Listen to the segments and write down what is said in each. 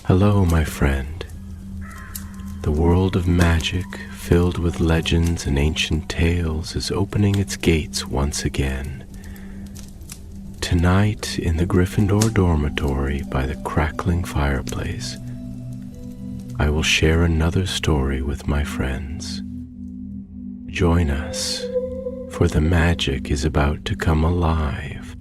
Hello, my friend. The world of magic, filled with legends and ancient tales, is opening its gates once again. Tonight, in the Gryffindor dormitory by the crackling fireplace, I will share another story with my friends. Join us, for the magic is about to come alive.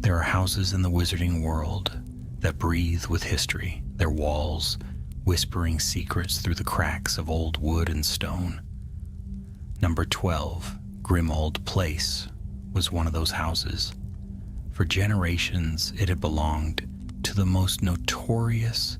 There are houses in the wizarding world that breathe with history, their walls whispering secrets through the cracks of old wood and stone. Number 12, Grimmauld Place, was one of those houses. For generations, it had belonged to the most notorious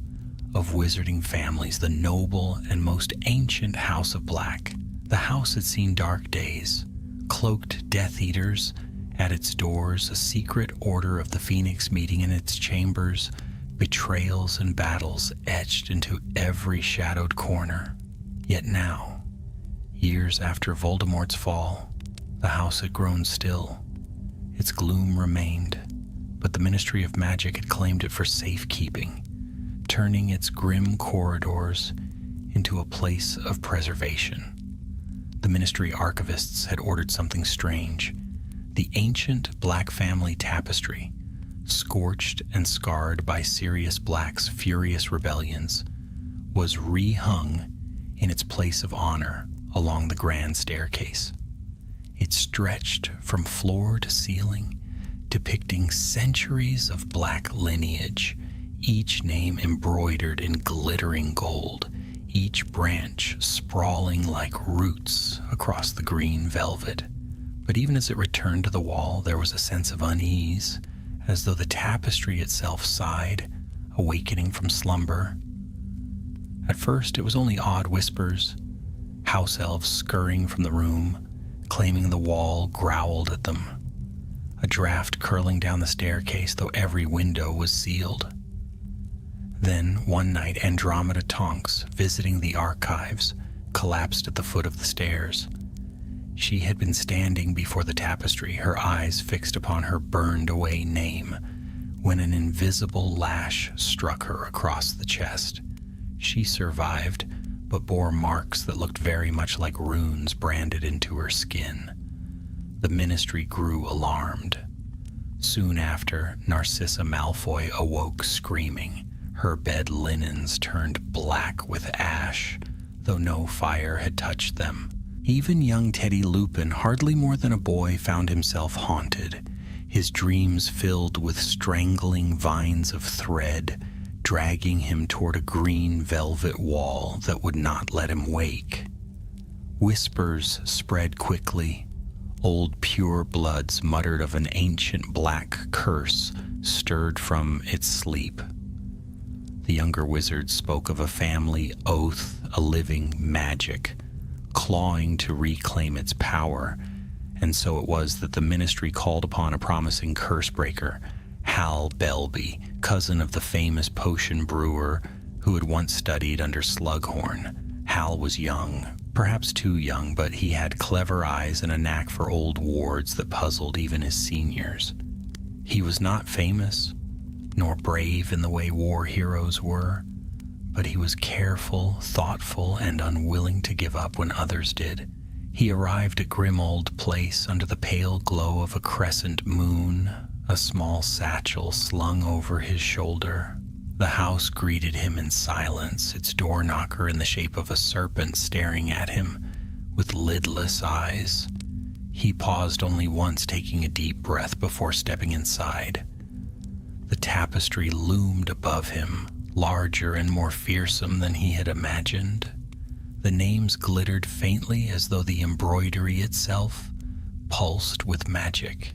of wizarding families, the noble and most ancient House of Black. The house had seen dark days, cloaked Death Eaters at its doors, a secret order of the Phoenix meeting in its chambers, betrayals and battles etched into every shadowed corner. Yet now, years after Voldemort's fall, the house had grown still. Its gloom remained, but the Ministry of Magic had claimed it for safekeeping, turning its grim corridors into a place of preservation. The Ministry archivists had ordered something strange. The ancient Black family tapestry, scorched and scarred by Sirius Black's furious rebellions, was rehung in its place of honor along the grand staircase. It stretched from floor to ceiling, depicting centuries of Black lineage, each name embroidered in glittering gold, each branch sprawling like roots across the green velvet. But even as it returned to the wall, there was a sense of unease, as though the tapestry itself sighed, awakening from slumber. At first, it was only odd whispers, house elves scurrying from the room, claiming the wall growled at them. A draft curling down the staircase, though every window was sealed. Then, one night, Andromeda Tonks, visiting the archives, collapsed at the foot of the stairs. She had been standing before the tapestry, her eyes fixed upon her burned-away name, when an invisible lash struck her across the chest. She survived, but bore marks that looked very much like runes branded into her skin. The Ministry grew alarmed. Soon after, Narcissa Malfoy awoke screaming. Her bed linens turned black with ash, though no fire had touched them. Even young Teddy Lupin, hardly more than a boy, found himself haunted, his dreams filled with strangling vines of thread, dragging him toward a green velvet wall that would not let him wake. Whispers spread quickly. Old purebloods muttered of an ancient Black curse stirred from its sleep. The younger wizards spoke of a family oath, a living magic, clawing to reclaim its power, and so it was that the Ministry called upon a promising curse-breaker, Hal Belby, cousin of the famous potion brewer who had once studied under Slughorn. Hal was young, perhaps too young, but he had clever eyes and a knack for old wards that puzzled even his seniors. He was not famous, nor brave in the way war heroes were, but he was careful, thoughtful, and unwilling to give up when others did. He arrived at Grimmauld Place under the pale glow of a crescent moon, a small satchel slung over his shoulder. The house greeted him in silence, its door knocker in the shape of a serpent staring at him with lidless eyes. He paused only once, taking a deep breath before stepping inside. The tapestry loomed above him, larger and more fearsome than he had imagined. The names glittered faintly as though the embroidery itself pulsed with magic.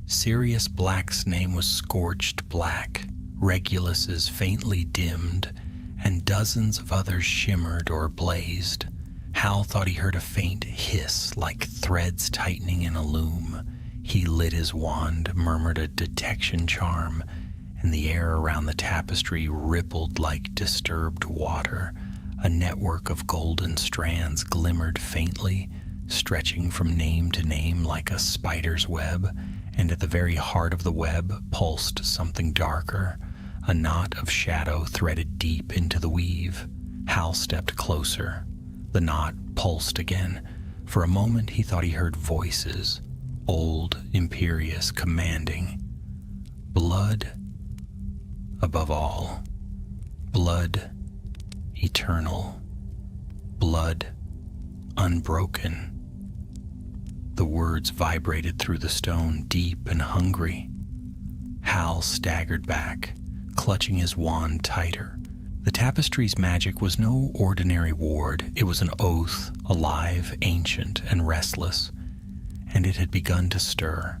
Sirius Black's name was scorched black, Regulus's faintly dimmed, and dozens of others shimmered or blazed. Hal thought he heard a faint hiss like threads tightening in a loom. He lit his wand, murmured a detection charm, and the air around the tapestry rippled like disturbed water. A network of golden strands glimmered faintly, stretching from name to name like a spider's web, and at the very heart of the web pulsed something darker, a knot of shadow threaded deep into the weave. Hal stepped closer. The knot pulsed again. For a moment he thought he heard voices, old, imperious, commanding. Blood above all. Blood eternal. Blood unbroken. The words vibrated through the stone, deep and hungry. Hal staggered back, clutching his wand tighter. The tapestry's magic was no ordinary ward. It was an oath, alive, ancient, and restless, and it had begun to stir.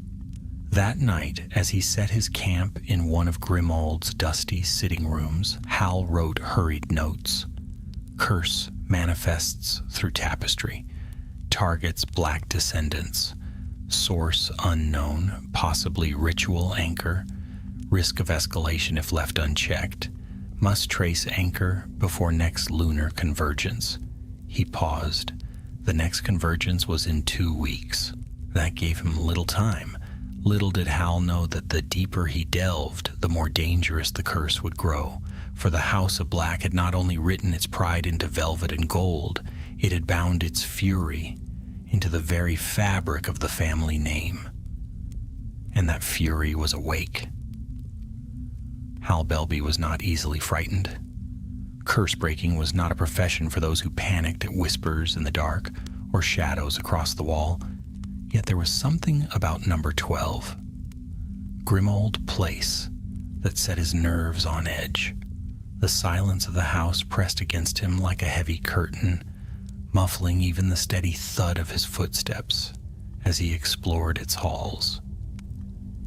That night, as he set his camp in one of Grimald's dusty sitting rooms, Hal wrote hurried notes. Curse manifests through tapestry. Targets black descendants. Source unknown, possibly ritual anchor. Risk of escalation if left unchecked. Must trace anchor before next lunar convergence. He paused. The next convergence was in 2 weeks. That gave him little time. Little did Hal know that the deeper he delved, the more dangerous the curse would grow. For the House of Black had not only written its pride into velvet and gold, it had bound its fury into the very fabric of the family name. And that fury was awake. Hal Belby was not easily frightened. Curse-breaking was not a profession for those who panicked at whispers in the dark or shadows across the wall. Yet there was something about number 12, Grimald Place, that set his nerves on edge. The silence of the house pressed against him like a heavy curtain, muffling even the steady thud of his footsteps as he explored its halls.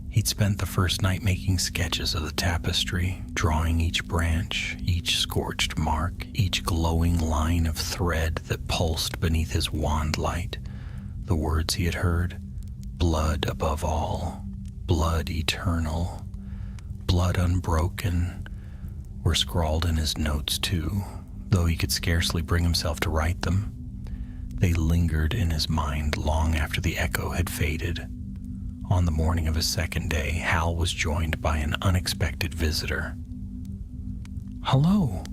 He'd spent the first night making sketches of the tapestry, drawing each branch, each scorched mark, each glowing line of thread that pulsed beneath his wand light. The words he had heard, blood above all, blood eternal, blood unbroken, were scrawled in his notes too, though he could scarcely bring himself to write them. They lingered in his mind long after the echo had faded. On the morning of his second day, Hal was joined by an unexpected visitor. "Hello."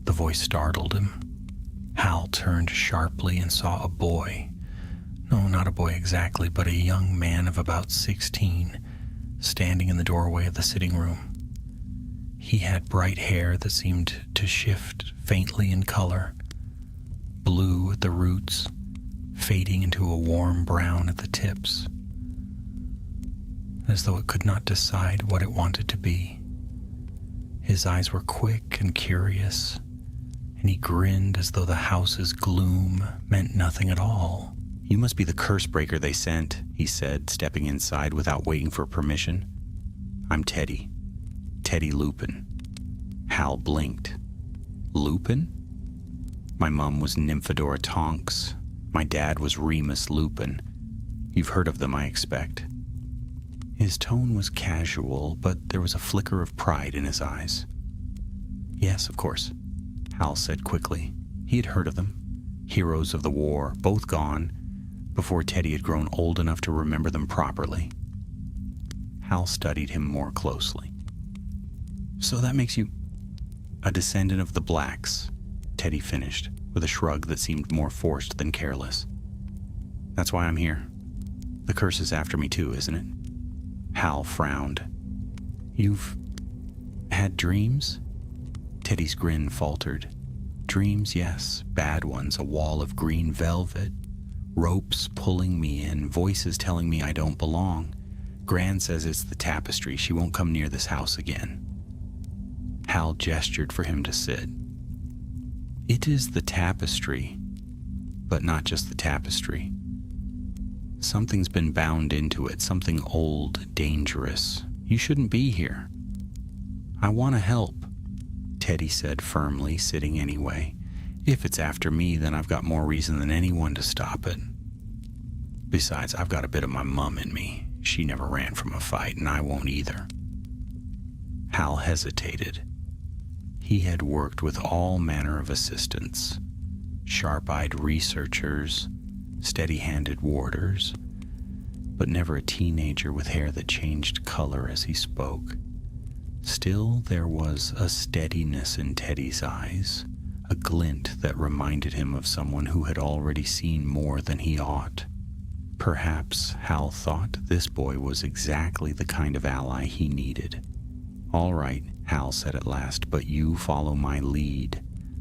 The voice startled him. Hal turned sharply and saw a boy. No, not a boy exactly, but a young man of about 16, standing in the doorway of the sitting room. He had bright hair that seemed to shift faintly in color, blue at the roots, fading into a warm brown at the tips, as though it could not decide what it wanted to be. His eyes were quick and curious, and he grinned as though the house's gloom meant nothing at all. "You must be the curse breaker they sent," he said, stepping inside without waiting for permission. "I'm Teddy. Teddy Lupin." Hal blinked. "Lupin?" "My mom was Nymphadora Tonks. My dad was Remus Lupin. You've heard of them, I expect." His tone was casual, but there was a flicker of pride in his eyes. "Yes, of course," Hal said quickly. He had heard of them. Heroes of the war, both gone, before Teddy had grown old enough to remember them properly. Hal studied him more closely. "So that makes you a descendant of the Blacks," Teddy finished, with a shrug that seemed more forced than careless. "That's why I'm here. The curse is after me too, isn't it?" Hal frowned. "You've had dreams?" Teddy's grin faltered. "Dreams, yes. Bad ones. A wall of green velvet. Ropes pulling me in. Voices telling me I don't belong. Gran says it's the tapestry. She won't come near this house again." Hal gestured for him to sit. "It is the tapestry, but not just the tapestry. Something's been bound into it, something old, dangerous. You shouldn't be here." "I want to help," Teddy said firmly, sitting anyway. "If it's after me, then I've got more reason than anyone to stop it. Besides, I've got a bit of my mum in me. She never ran from a fight, and I won't either." Hal hesitated. He had worked with all manner of assistants, sharp-eyed researchers, steady-handed warders. but never a teenager with hair that changed color as he spoke. Still, there was a steadiness in Teddy's eyes, a glint that reminded him of someone who had already seen more than he ought. Perhaps Hal thought this boy was exactly the kind of ally he needed. "All right," Hal said at last, "but you follow my lead.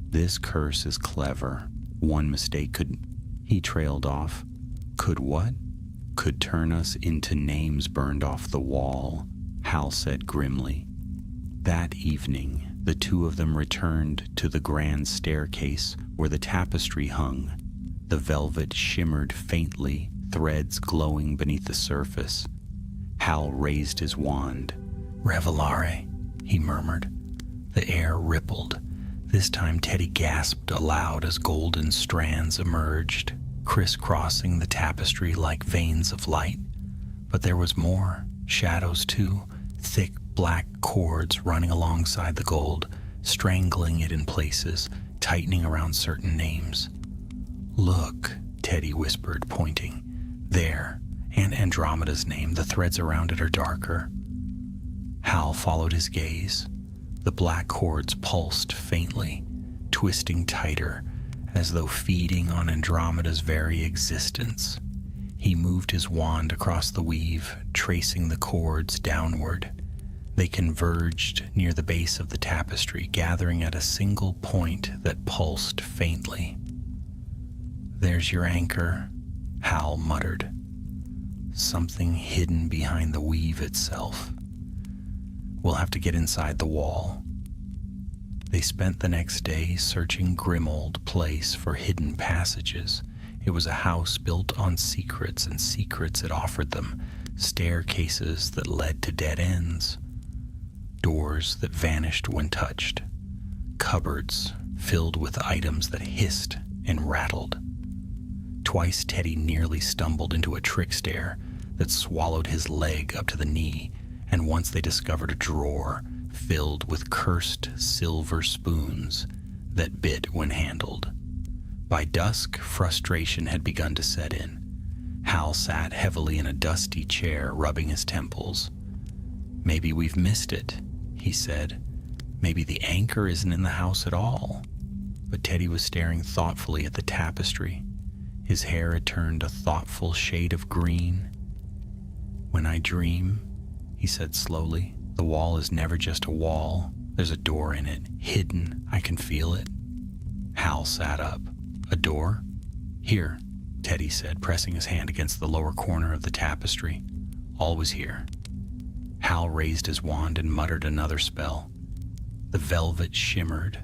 This curse is clever. One mistake could..." He trailed off. "Could what?" "Could turn us into names burned off the wall," Hal said grimly. That evening, the two of them returned to the grand staircase where the tapestry hung. The velvet shimmered faintly, threads glowing beneath the surface. Hal raised his wand. "Revelare," he murmured. The air rippled. This time Teddy gasped aloud as golden strands emerged, crisscrossing the tapestry like veins of light. But there was more. Shadows, too. Thick black cords running alongside the gold, strangling it in places, tightening around certain names. "Look," Teddy whispered, pointing. "There, and Andromeda's name. The threads around it are darker." Hal followed his gaze. The black cords pulsed faintly, twisting tighter, as though feeding on Andromeda's very existence. He moved his wand across the weave, tracing the cords downward. They converged near the base of the tapestry, gathering at a single point that pulsed faintly. "There's your anchor," Hal muttered. "Something hidden behind the weave itself. We'll have to get inside the wall." They spent the next day searching Grimold Place for hidden passages. It was a house built on secrets, and secrets it offered them, staircases that led to dead ends, doors that vanished when touched, cupboards filled with items that hissed and rattled. Twice Teddy nearly stumbled into a trick stair that swallowed his leg up to the knee, and once they discovered a drawer filled with cursed silver spoons that bit when handled. By dusk, frustration had begun to set in. Hal sat heavily in a dusty chair, rubbing his temples. "Maybe we've missed it," he said. "Maybe the anchor isn't in the house at all." But Teddy was staring thoughtfully at the tapestry. His hair had turned a thoughtful shade of green. "When I dream," he said slowly, "the wall is never just a wall. There's a door in it, hidden. I can feel it." Hal sat up. "A door?" "Here," Teddy said, pressing his hand against the lower corner of the tapestry. "Always here." Hal raised his wand and muttered another spell. The velvet shimmered,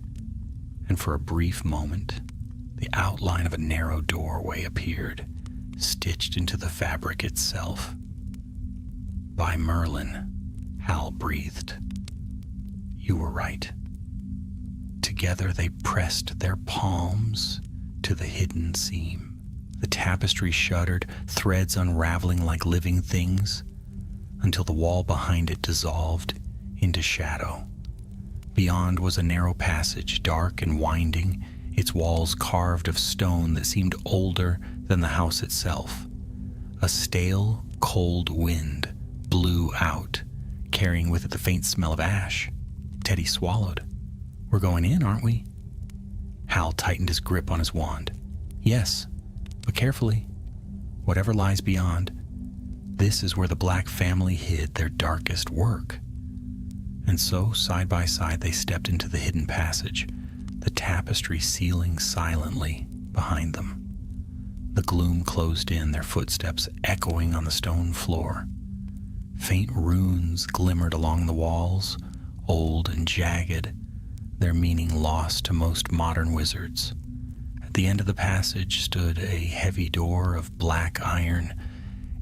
and for a brief moment, the outline of a narrow doorway appeared, stitched into the fabric itself. "By Merlin," Hal breathed. "You were right." Together they pressed their palms to the hidden seam. The tapestry shuddered, threads unraveling like living things, until the wall behind it dissolved into shadow. Beyond was a narrow passage, dark and winding, its walls carved of stone that seemed older than the house itself. A stale, cold wind blew out, carrying with it the faint smell of ash. Teddy swallowed. "We're going in, aren't we?" Hal tightened his grip on his wand. "Yes, but carefully. Whatever lies beyond, this is where the Black family hid their darkest work." And so, side by side, they stepped into the hidden passage, the tapestry sealing silently behind them. The gloom closed in, their footsteps echoing on the stone floor. Faint runes glimmered along the walls, old and jagged, their meaning lost to most modern wizards. At the end of the passage stood a heavy door of black iron.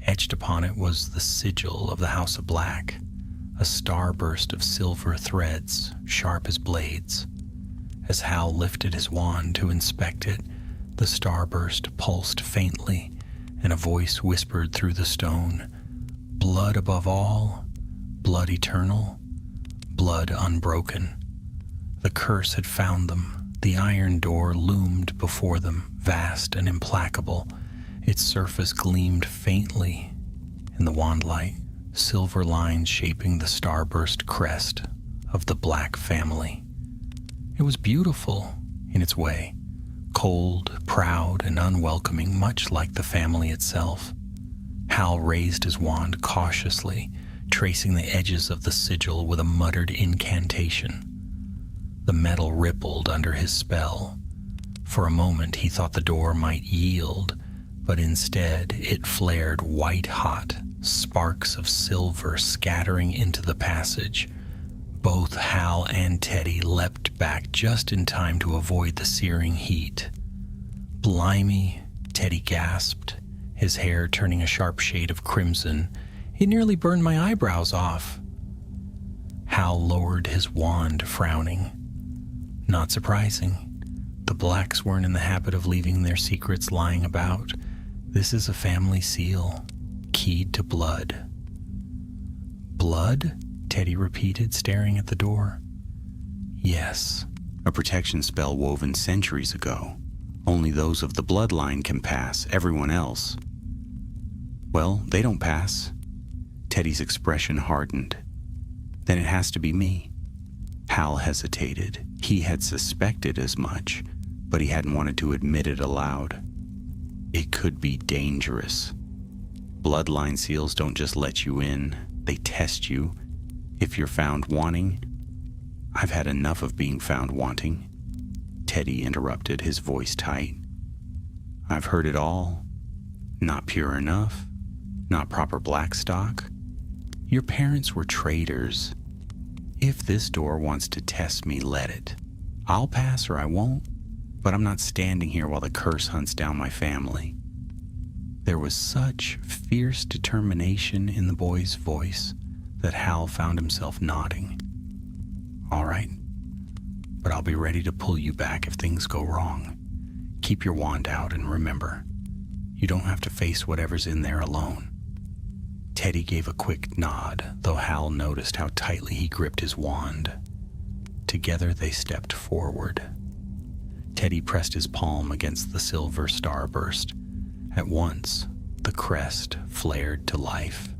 Etched upon it was the sigil of the House of Black, a starburst of silver threads, sharp as blades. As Hal lifted his wand to inspect it, the starburst pulsed faintly, and a voice whispered through the stone, "Blood above all, blood eternal, blood unbroken." The curse had found them. The iron door loomed before them, vast and implacable. Its surface gleamed faintly In the wand light, silver lines shaping the starburst crest of the Black family. It was beautiful in its way, cold, proud, and unwelcoming, much like the family itself. Hal raised his wand cautiously, tracing the edges of the sigil with a muttered incantation. The metal rippled under his spell. For a moment he thought the door might yield, but instead it flared white-hot, sparks of silver scattering into the passage. Both Hal and Teddy leapt back just in time to avoid the searing heat. "Blimey," Teddy gasped, his hair turning a sharp shade of crimson. "It nearly burned my eyebrows off." Hal lowered his wand, frowning. Not surprising. The Blacks weren't in the habit of leaving their secrets lying about. This is a family seal, keyed to blood. "Blood?" Teddy repeated, staring at the door. "Yes." A protection spell woven centuries ago. Only those of the bloodline can pass, everyone else. Well, they don't pass. Teddy's expression hardened. Then it has to be me. Hal hesitated. He had suspected as much, but he hadn't wanted to admit it aloud. It could be dangerous. Bloodline seals don't just let you in, they test you. If you're found wanting, I've had enough of being found wanting. Teddy interrupted, his voice tight. I've heard it all. Not pure enough. Not proper black stock. Your parents were traitors. If this door wants to test me, let it. I'll pass or I won't, but I'm not standing here while the curse hunts down my family. There was such fierce determination in the boy's voice that Hal found himself nodding. All right, but I'll be ready to pull you back if things go wrong. Keep your wand out and remember, you don't have to face whatever's in there alone. Teddy gave a quick nod, though Hal noticed how tightly he gripped his wand. Together they stepped forward. Teddy pressed his palm against the silver starburst. At once, the crest flared to life.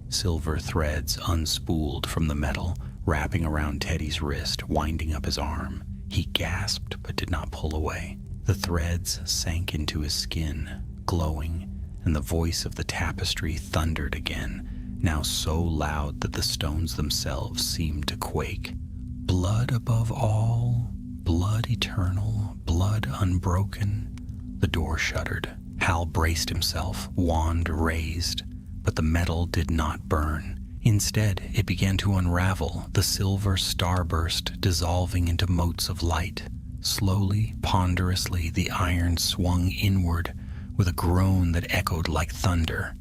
Silver threads unspooled from the metal, wrapping around Teddy's wrist, winding up his arm. He gasped but did not pull away. The threads sank into his skin, glowing, and the voice of the tapestry thundered again, now so loud that the stones themselves seemed to quake. Blood above all, blood eternal, blood unbroken. The door shuddered. Hal braced himself, wand raised, but the metal did not burn. Instead, it began to unravel, the silver starburst dissolving into motes of light. Slowly, ponderously, the iron swung inward with a groan that echoed like thunder.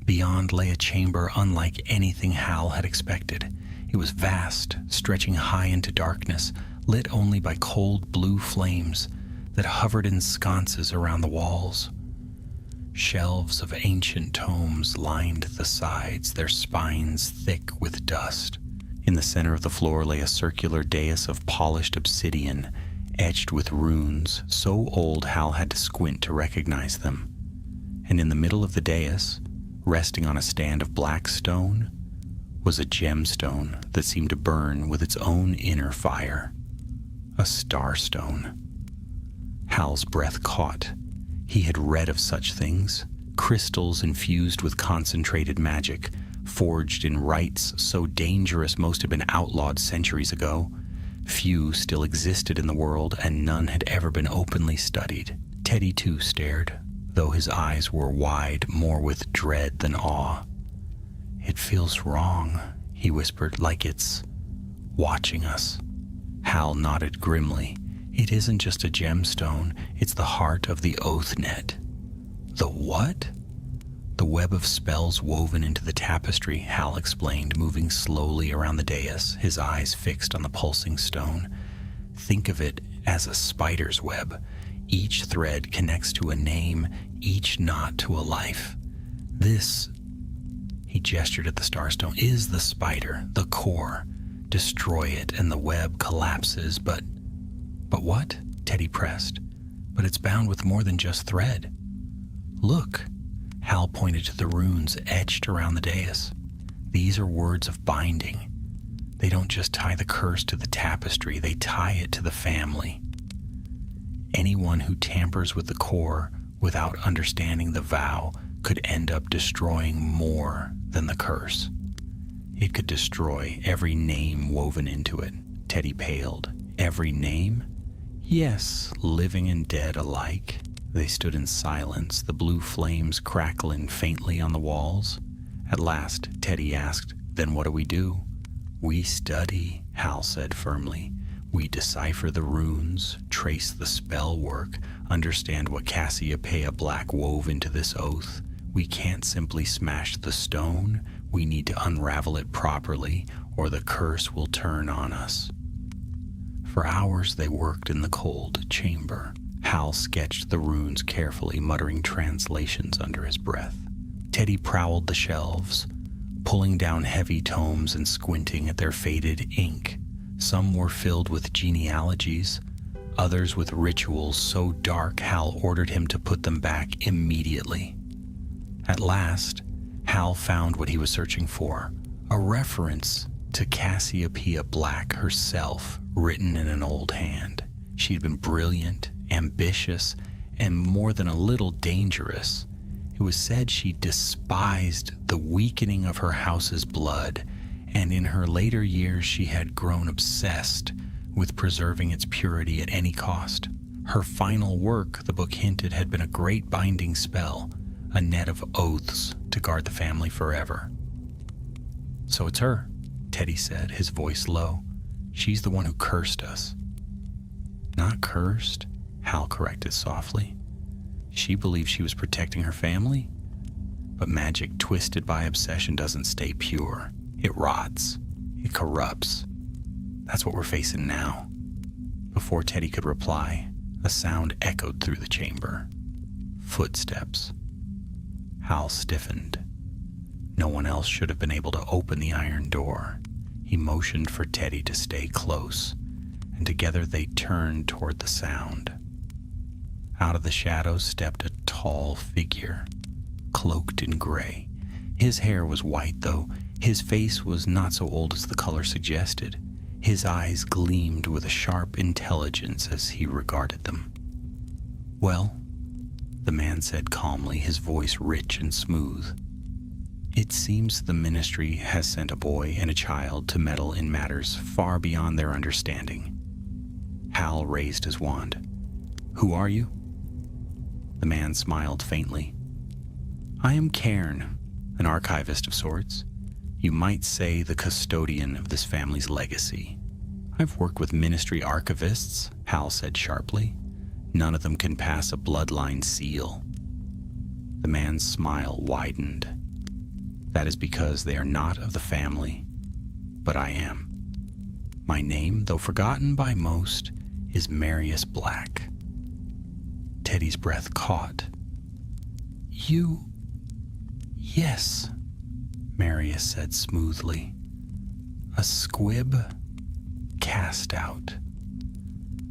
Beyond lay a chamber unlike anything Hal had expected. It was vast, stretching high into darkness, lit only by cold blue flames that hovered in sconces around the walls. Shelves of ancient tomes lined the sides, their spines thick with dust. In the center of the floor lay a circular dais of polished obsidian, etched with runes so old Hal had to squint to recognize them. And in the middle of the dais, resting on a stand of black stone, was a gemstone that seemed to burn with its own inner fire. A starstone. Hal's breath caught. He had read of such things, crystals infused with concentrated magic, forged in rites so dangerous most had been outlawed centuries ago. Few still existed in the world, and none had ever been openly studied. Teddy too stared, though his eyes were wide more with dread than awe. "It feels wrong," he whispered, "like it's watching us." Hal nodded grimly. "It isn't just a gemstone, it's the heart of the oath net." "The what?" "The web of spells woven into the tapestry," Hal explained, moving slowly around the dais, his eyes fixed on the pulsing stone. "Think of it as a spider's web. Each thread connects to a name, each knot to a life. This," he gestured at the starstone, "is the spider, the core. Destroy it and the web collapses, but what?" Teddy pressed. "But it's bound with more than just thread. Look." Hal pointed to the runes etched around the dais. These are words of binding. They don't just tie the curse to the tapestry, they tie it to the family. Anyone who tampers with the core without understanding the vow could end up destroying more than the curse. It could destroy every name woven into it. Teddy paled. Every name? Yes, living and dead alike. They stood in silence, the blue flames crackling faintly on the walls. At last, Teddy asked, "Then what do we do?" "We study," Hal said firmly. "We decipher the runes, trace the spell work, understand what Cassiopeia Black wove into this oath. We can't simply smash the stone. We need to unravel it properly, or the curse will turn on us." For hours they worked in the cold chamber. Hal sketched the runes carefully, muttering translations under his breath. Teddy prowled the shelves, pulling down heavy tomes and squinting at their faded ink. Some were filled with genealogies, others with rituals so dark Hal ordered him to put them back immediately. At last, Hal found what he was searching for, a reference to Cassiopeia Black herself, written in an old hand. She had been brilliant, ambitious, and more than a little dangerous. It was said she despised the weakening of her house's blood, and in her later years she had grown obsessed with preserving its purity at any cost. Her final work, the book hinted, had been a great binding spell, a net of oaths to guard the family forever. "So it's her," Teddy said, his voice low. "She's the one who cursed us." "Not cursed," Hal corrected softly. "She believed she was protecting her family. But magic twisted by obsession doesn't stay pure. It rots. It corrupts. That's what we're facing now." Before Teddy could reply, a sound echoed through the chamber. Footsteps. Hal stiffened. No one else should have been able to open the iron door. He motioned for Teddy to stay close, and together they turned toward the sound. Out of the shadows stepped a tall figure, cloaked in gray. His hair was white, though his face was not so old as the color suggested. His eyes gleamed with a sharp intelligence as he regarded them. "Well," the man said calmly, his voice rich and smooth. "It seems the ministry has sent a boy and a child to meddle in matters far beyond their understanding." Hal raised his wand. "Who are you?" The man smiled faintly. "I am Cairn, an archivist of sorts. You might say the custodian of this family's legacy." "I've worked with ministry archivists," Hal said sharply. "None of them can pass a bloodline seal." The man's smile widened. "That is because they are not of the family, but I am. My name, though forgotten by most, is Marius Black." Teddy's breath caught. "You..." "Yes," Marius said smoothly. "A squib cast out.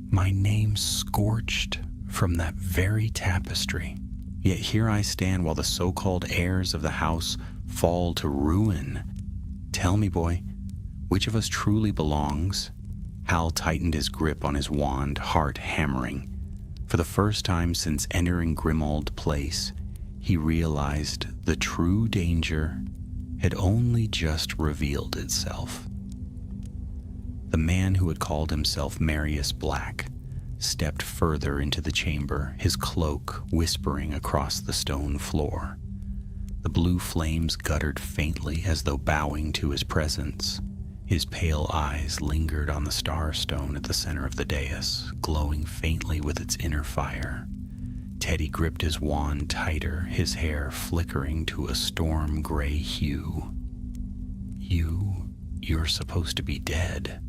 My name scorched from that very tapestry. Yet here I stand while the so-called heirs of the house fall to ruin. Tell me, boy, which of us truly belongs?" Hal tightened his grip on his wand, heart hammering. For the first time since entering Grimmauld Place, he realized the true danger had only just revealed itself. The man who had called himself Marius Black stepped further into the chamber, his cloak whispering across the stone floor. The blue flames guttered faintly as though bowing to his presence. His pale eyes lingered on the starstone at the center of the dais, glowing faintly with its inner fire. Teddy gripped his wand tighter, his hair flickering to a storm gray hue. You're supposed to be dead,"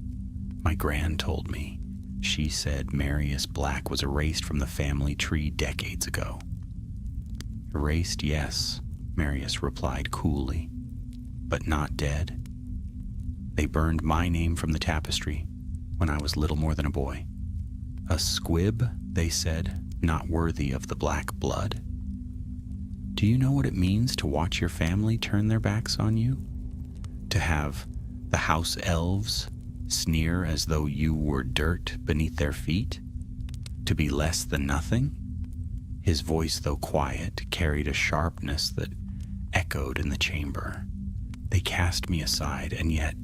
my gran told me. She said Marius Black was erased from the family tree decades ago. "Erased, yes," Marius replied coolly, "but not dead. They burned my name from the tapestry when I was little more than a boy. A squib, they said, not worthy of the black blood." Do you know what it means to watch your family turn their backs on you? To have the house elves sneer as though you were dirt beneath their feet? To be less than nothing? His voice, though quiet, carried a sharpness that echoed in the chamber. They cast me aside, and yet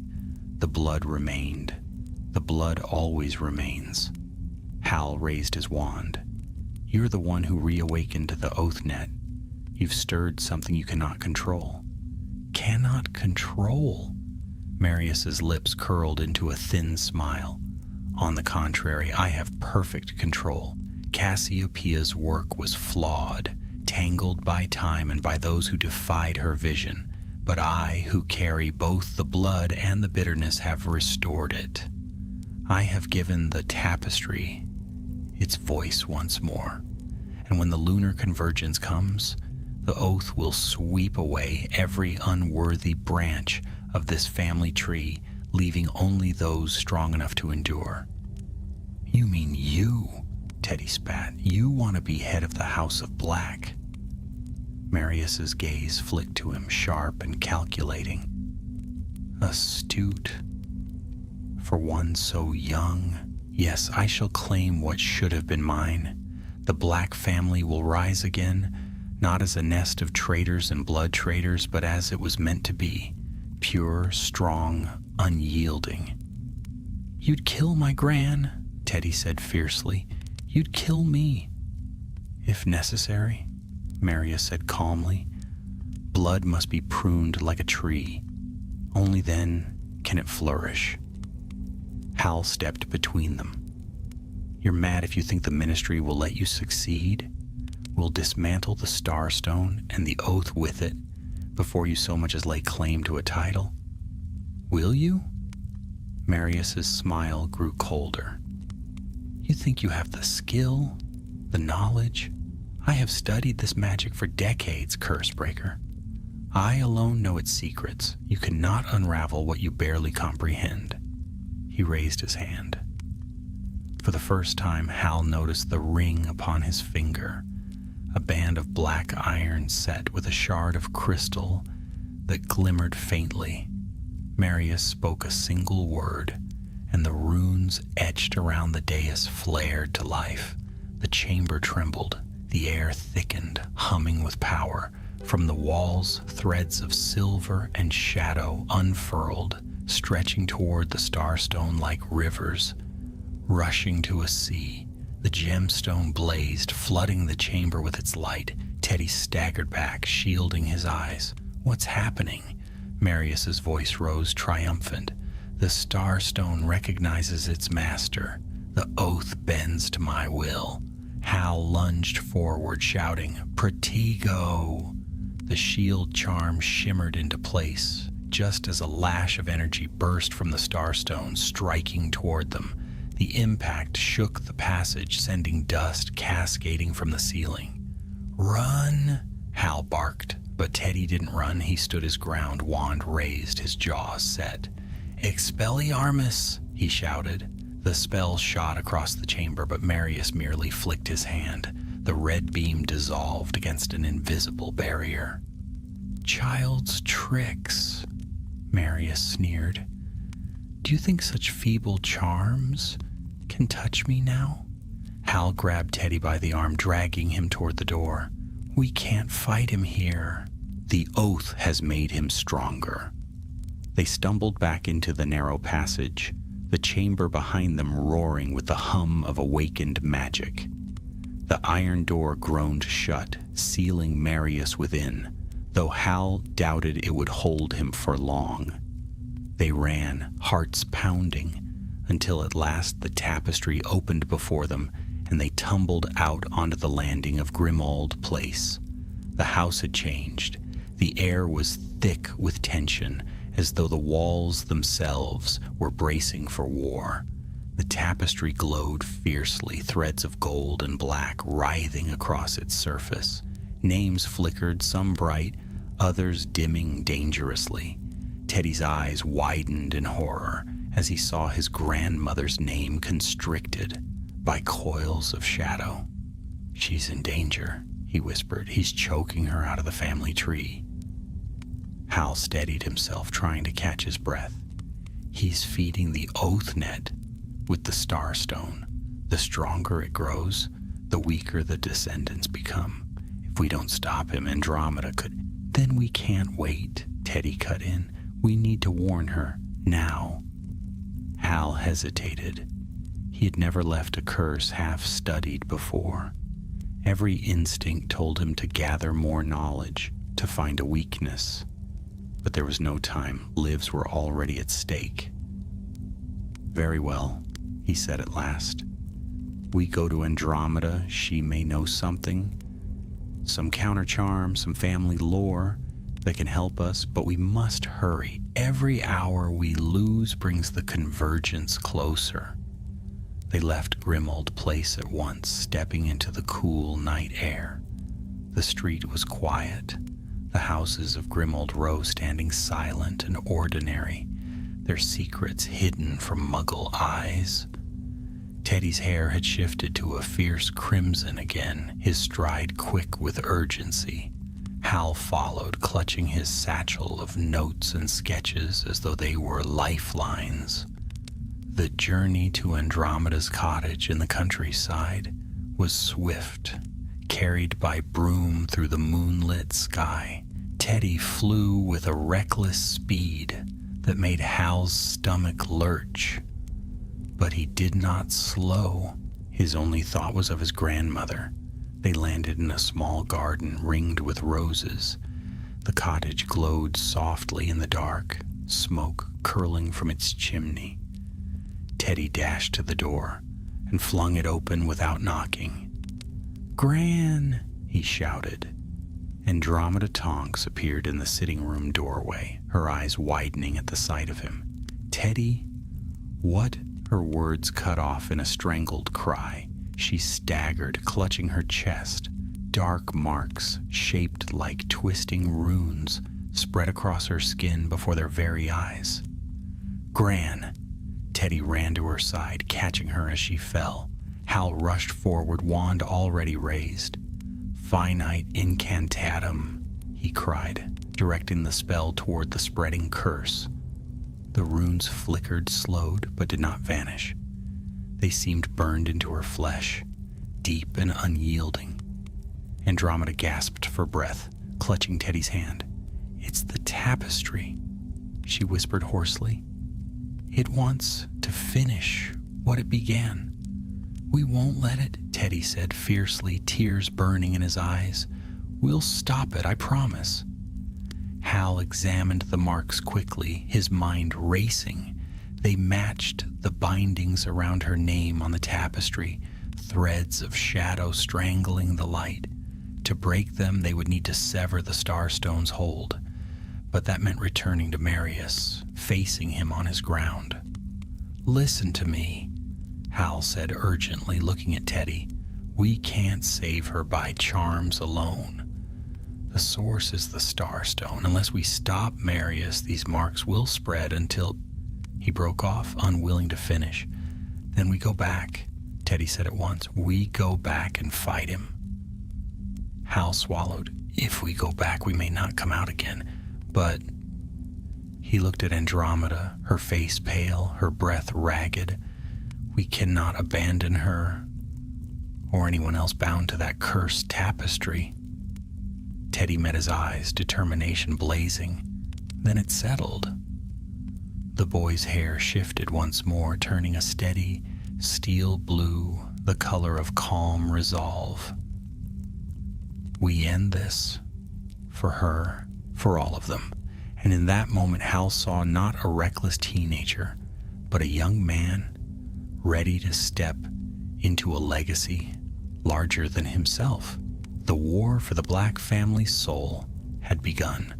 the blood remained. The blood always remains. Hal raised his wand. You're the one who reawakened the oath net. You've stirred something you cannot control. Cannot control? Marius's lips curled into a thin smile. On the contrary, I have perfect control. Cassiopeia's work was flawed, tangled by time and by those who defied her vision. But I, who carry both the blood and the bitterness, have restored it. I have given the tapestry its voice once more. And when the lunar convergence comes, the oath will sweep away every unworthy branch of this family tree, leaving only those strong enough to endure. You mean you, Teddy spat. You want to be head of the House of Black. Marius's gaze flicked to him, sharp and calculating. Astute. For one so young. Yes, I shall claim what should have been mine. The Black family will rise again, not as a nest of traitors and blood traitors, but as it was meant to be. Pure, strong, unyielding. You'd kill my gran, Teddy said fiercely. You'd kill me. If necessary, Marius said calmly. Blood must be pruned like a tree. Only then can it flourish. Hal stepped between them. You're mad if you think the ministry will let you succeed? Will dismantle the Starstone and the oath with it before you so much as lay claim to a title? Will you? Marius's smile grew colder. You think you have the skill, the knowledge? I have studied this magic for decades, Cursebreaker. I alone know its secrets. You cannot unravel what you barely comprehend. He raised his hand. For the first time, Hal noticed the ring upon his finger, a band of black iron set with a shard of crystal that glimmered faintly. Marius spoke a single word, and the runes etched around the dais flared to life. The chamber trembled. The air thickened, humming with power. From the walls, threads of silver and shadow unfurled, stretching toward the Starstone like rivers, rushing to a sea. The gemstone blazed, flooding the chamber with its light. Teddy staggered back, shielding his eyes. What's happening? Marius's voice rose triumphant. The Starstone recognizes its master. The oath bends to my will. Hal lunged forward, shouting, Protego! The shield charm shimmered into place, just as a lash of energy burst from the Starstone, striking toward them. The impact shook the passage, sending dust cascading from the ceiling. Run! Hal barked, but Teddy didn't run. He stood his ground, wand raised, his jaws set. Expelliarmus! He shouted. The spell shot across the chamber, but Marius merely flicked his hand. The red beam dissolved against an invisible barrier. Child's tricks, Marius sneered. Do you think such feeble charms can touch me now? Hal grabbed Teddy by the arm, dragging him toward the door. We can't fight him here. The oath has made him stronger. They stumbled back into the narrow passage, the chamber behind them roaring with the hum of awakened magic. The iron door groaned shut, sealing Marius within, though Hal doubted it would hold him for long. They ran, hearts pounding, until at last the tapestry opened before them, and they tumbled out onto the landing of Grimald Place. The house had changed. The air was thick with tension, as though the walls themselves were bracing for war. The tapestry glowed fiercely, threads of gold and black writhing across its surface. Names flickered, some bright, others dimming dangerously. Teddy's eyes widened in horror as he saw his grandmother's name constricted by coils of shadow. She's in danger, he whispered. He's choking her out of the family tree. Hal steadied himself, trying to catch his breath. He's feeding the oath net with the Starstone. The stronger it grows, the weaker the descendants become. If we don't stop him, Andromeda could... Then we can't wait, Teddy cut in. We need to warn her, now. Hal hesitated. He had never left a curse half-studied before. Every instinct told him to gather more knowledge, to find a weakness. But there was no time. Lives were already at stake. Very well, he said at last. We go to Andromeda. She may know something. Some countercharm, some family lore that can help us, but we must hurry. Every hour we lose brings the convergence closer. They left Grimold Place at once, stepping into the cool night air. The street was quiet, the houses of Grimold Row standing silent and ordinary, their secrets hidden from Muggle eyes. Teddy's hair had shifted to a fierce crimson again, his stride quick with urgency. Hal followed, clutching his satchel of notes and sketches as though they were lifelines. The journey to Andromeda's cottage in the countryside was swift, carried by broom through the moonlit sky. Teddy flew with a reckless speed that made Hal's stomach lurch. But he did not slow. His only thought was of his grandmother. They landed in a small garden ringed with roses. The cottage glowed softly in the dark, smoke curling from its chimney. Teddy dashed to the door and flung it open without knocking. "Gran!" he shouted. Andromeda Tonks appeared in the sitting room doorway, her eyes widening at the sight of him. "Teddy, what?" Her words cut off in a strangled cry. She staggered, clutching her chest. Dark marks, shaped like twisting runes, spread across her skin before their very eyes. "Gran!" Teddy ran to her side, catching her as she fell. Hal rushed forward, wand already raised. "Finite incantatum," he cried, directing the spell toward the spreading curse. The runes flickered, slowed, but did not vanish. They seemed burned into her flesh, deep and unyielding. Andromeda gasped for breath, clutching Teddy's hand. "It's the tapestry," she whispered hoarsely. "It wants to finish what it began." "We won't let it," Teddy said fiercely, tears burning in his eyes. "We'll stop it, I promise." Hal examined the marks quickly, his mind racing. They matched the bindings around her name on the tapestry, threads of shadow strangling the light. To break them, they would need to sever the Starstone's hold. But that meant returning to Marius, facing him on his ground. "Listen to me," Hal said urgently, looking at Teddy. "We can't save her by charms alone. The source is the Starstone. Unless we stop Marius, these marks will spread until..." He broke off, unwilling to finish. "Then we go back," Teddy said at once. "We go back and fight him." Hal swallowed. "If we go back, we may not come out again. But..." He looked at Andromeda, her face pale, her breath ragged. "We cannot abandon her, or anyone else bound to that cursed tapestry." Teddy met his eyes, determination blazing. Then it settled. The boy's hair shifted once more, turning a steady steel blue, the color of calm resolve. "We end this. For her, for all of them." And in that moment, Hal saw not a reckless teenager, but a young man ready to step into a legacy larger than himself. The war for the Black family's soul had begun.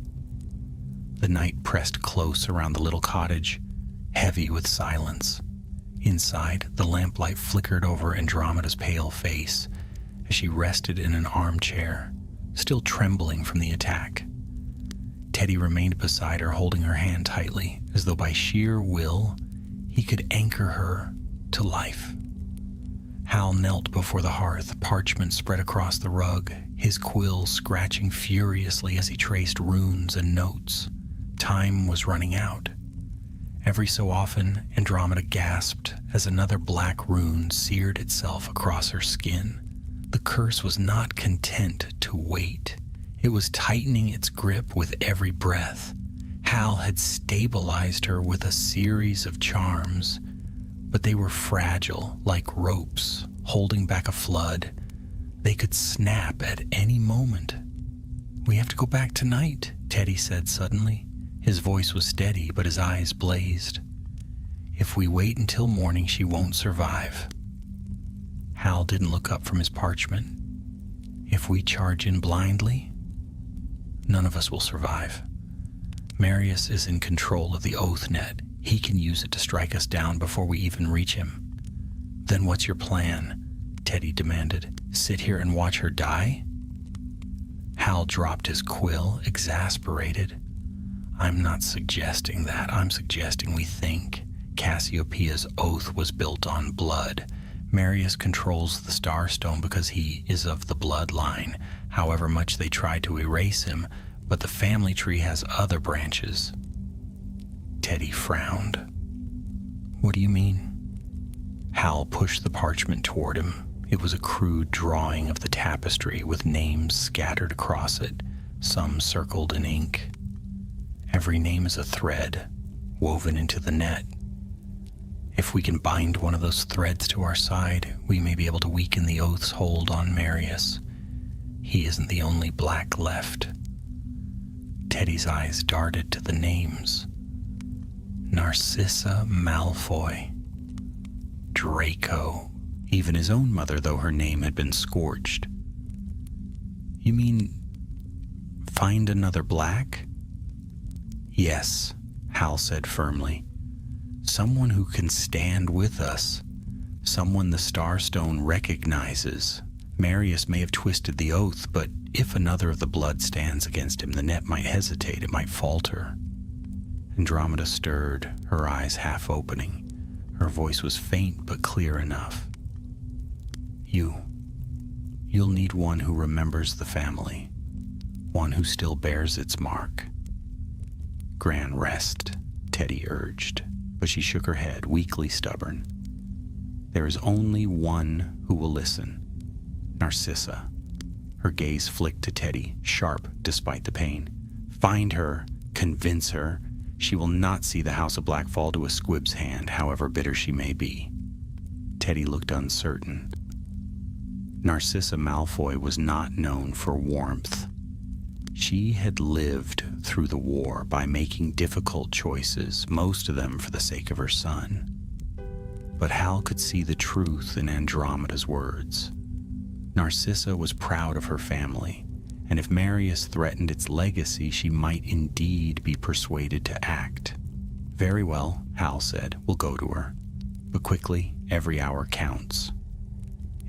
The night pressed close around the little cottage, heavy with silence. Inside, the lamplight flickered over Andromeda's pale face as she rested in an armchair, still trembling from the attack. Teddy remained beside her, holding her hand tightly, as though by sheer will he could anchor her to life. Hal knelt before the hearth, parchment spread across the rug, his quill scratching furiously as he traced runes and notes. Time was running out. Every so often, Andromeda gasped as another black rune seared itself across her skin. The curse was not content to wait. It was tightening its grip with every breath. Hal had stabilized her with a series of charms, but they were fragile, like ropes, holding back a flood. They could snap at any moment. "We have to go back tonight," Teddy said suddenly. His voice was steady, but his eyes blazed. "If we wait until morning, she won't survive." Hal didn't look up from his parchment. "If we charge in blindly, none of us will survive. Marius is in control of the oath net. He can use it to strike us down before we even reach him." "Then what's your plan?" Teddy demanded. "Sit here and watch her die?" Hal dropped his quill, exasperated. "I'm not suggesting that. I'm suggesting we think. Cassiopeia's oath was built on blood. Marius controls the Starstone because he is of the bloodline, however much they try to erase him, but the family tree has other branches." Teddy frowned. "What do you mean?" Hal pushed the parchment toward him. It was a crude drawing of the tapestry with names scattered across it, some circled in ink. "Every name is a thread woven into the net. If we can bind one of those threads to our side, we may be able to weaken the oath's hold on Marius. He isn't the only black left." Teddy's eyes darted to the names. Narcissa Malfoy. Draco. Even his own mother, though her name had been scorched. "You mean find another black?" "Yes," Hal said firmly. "Someone who can stand with us. Someone the Starstone recognizes. Marius may have twisted the oath, but if another of the blood stands against him, the net might hesitate, it might falter." Andromeda stirred, her eyes half opening. Her voice was faint but clear enough. You'll need one who remembers the family, one who still bears its mark." "Gran rest," Teddy urged, but she shook her head, weakly stubborn. "There is only one who will listen. Narcissa." Her gaze flicked to Teddy, sharp despite the pain. "Find her, convince her. She will not see the House of Black fall to a squib's hand, however bitter she may be." Teddy looked uncertain. Narcissa Malfoy was not known for warmth. She had lived through the war by making difficult choices, most of them for the sake of her son. But Hal could see the truth in Andromeda's words. Narcissa was proud of her family, and if Marius threatened its legacy, she might indeed be persuaded to act. "Very well," Hal said, "we'll go to her. But quickly, every hour counts."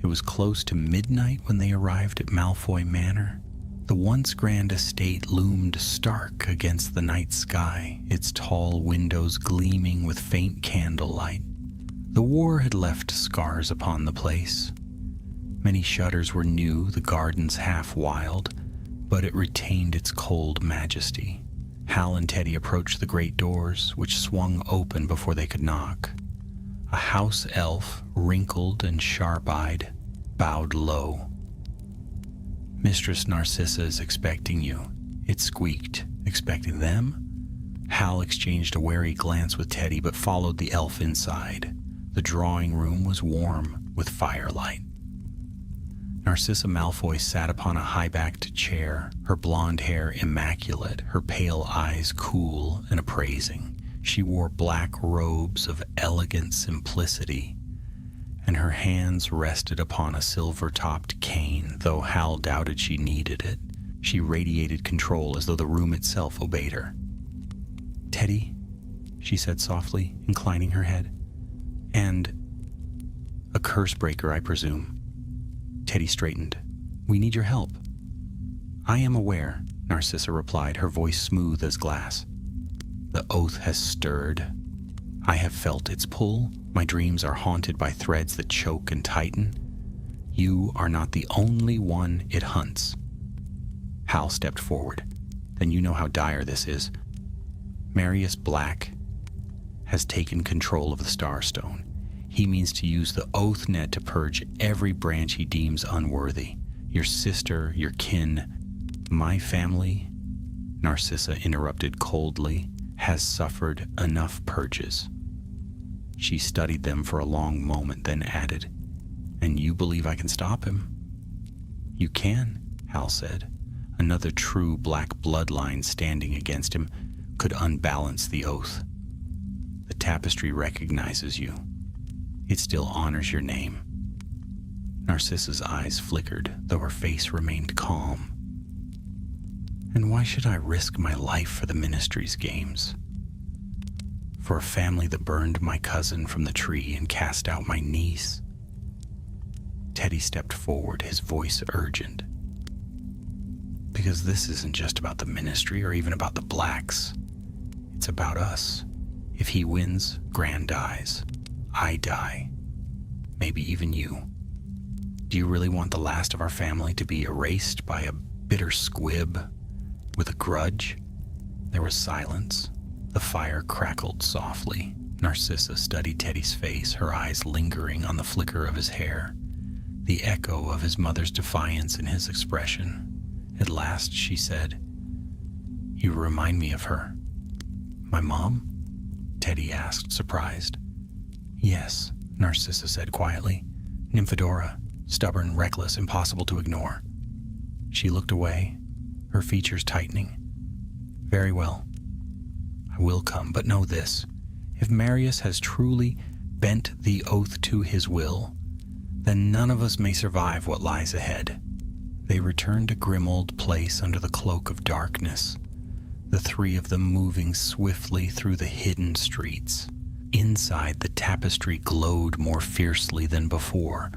It was close to midnight when they arrived at Malfoy Manor. The once grand estate loomed stark against the night sky, its tall windows gleaming with faint candlelight. The war had left scars upon the place. Many shutters were new, the gardens half wild, but it retained its cold majesty. Hal and Teddy approached the great doors, which swung open before they could knock. A house elf, wrinkled and sharp-eyed, bowed low. "Mistress Narcissa is expecting you," it squeaked. "Expecting them?" Hal exchanged a wary glance with Teddy, but followed the elf inside. The drawing room was warm, with firelight. Narcissa Malfoy sat upon a high-backed chair, her blonde hair immaculate, her pale eyes cool and appraising. She wore black robes of elegant simplicity, and her hands rested upon a silver-topped cane, though Hal doubted she needed it. She radiated control as though the room itself obeyed her. "Teddy," she said softly, inclining her head. "And a curse breaker, I presume." Teddy straightened. "We need your help." "I am aware," Narcissa replied, her voice smooth as glass. "The oath has stirred. I have felt its pull. My dreams are haunted by threads that choke and tighten. You are not the only one it hunts. Hal stepped forward. Then you know how dire this is. Marius Black has taken control of the Starstone. He means to use the oath net to purge every branch he deems unworthy. Your sister, your kin, my family, Narcissa interrupted coldly, has suffered enough purges. She studied them for a long moment, then added, "And you believe I can stop him?" "You can," Hal said. Another true black bloodline standing against him could unbalance the oath. The tapestry recognizes you. It still honors your name. Narcissa's eyes flickered, though her face remained calm. And why should I risk my life for the Ministry's games? For a family that burned my cousin from the tree and cast out my niece? Teddy stepped forward, his voice urgent. Because this isn't just about the Ministry or even about the Blacks. It's about us. If he wins, Gran dies. I die. Maybe even you. Do you really want the last of our family to be erased by a bitter squib with a grudge? There was silence. The fire crackled softly. Narcissa studied Teddy's face, her eyes lingering on the flicker of his hair, the echo of his mother's defiance in his expression. At last she said, "You remind me of her." "My mom?" Teddy asked, surprised. "Yes," Narcissa said quietly. "Nymphadora, stubborn, reckless, impossible to ignore." She looked away, her features tightening. "Very well. I will come, but know this. If Marius has truly bent the oath to his will, then none of us may survive what lies ahead." They returned to Grimold Place under the cloak of darkness, the three of them moving swiftly through the hidden streets. Inside, the tapestry glowed more fiercely than before.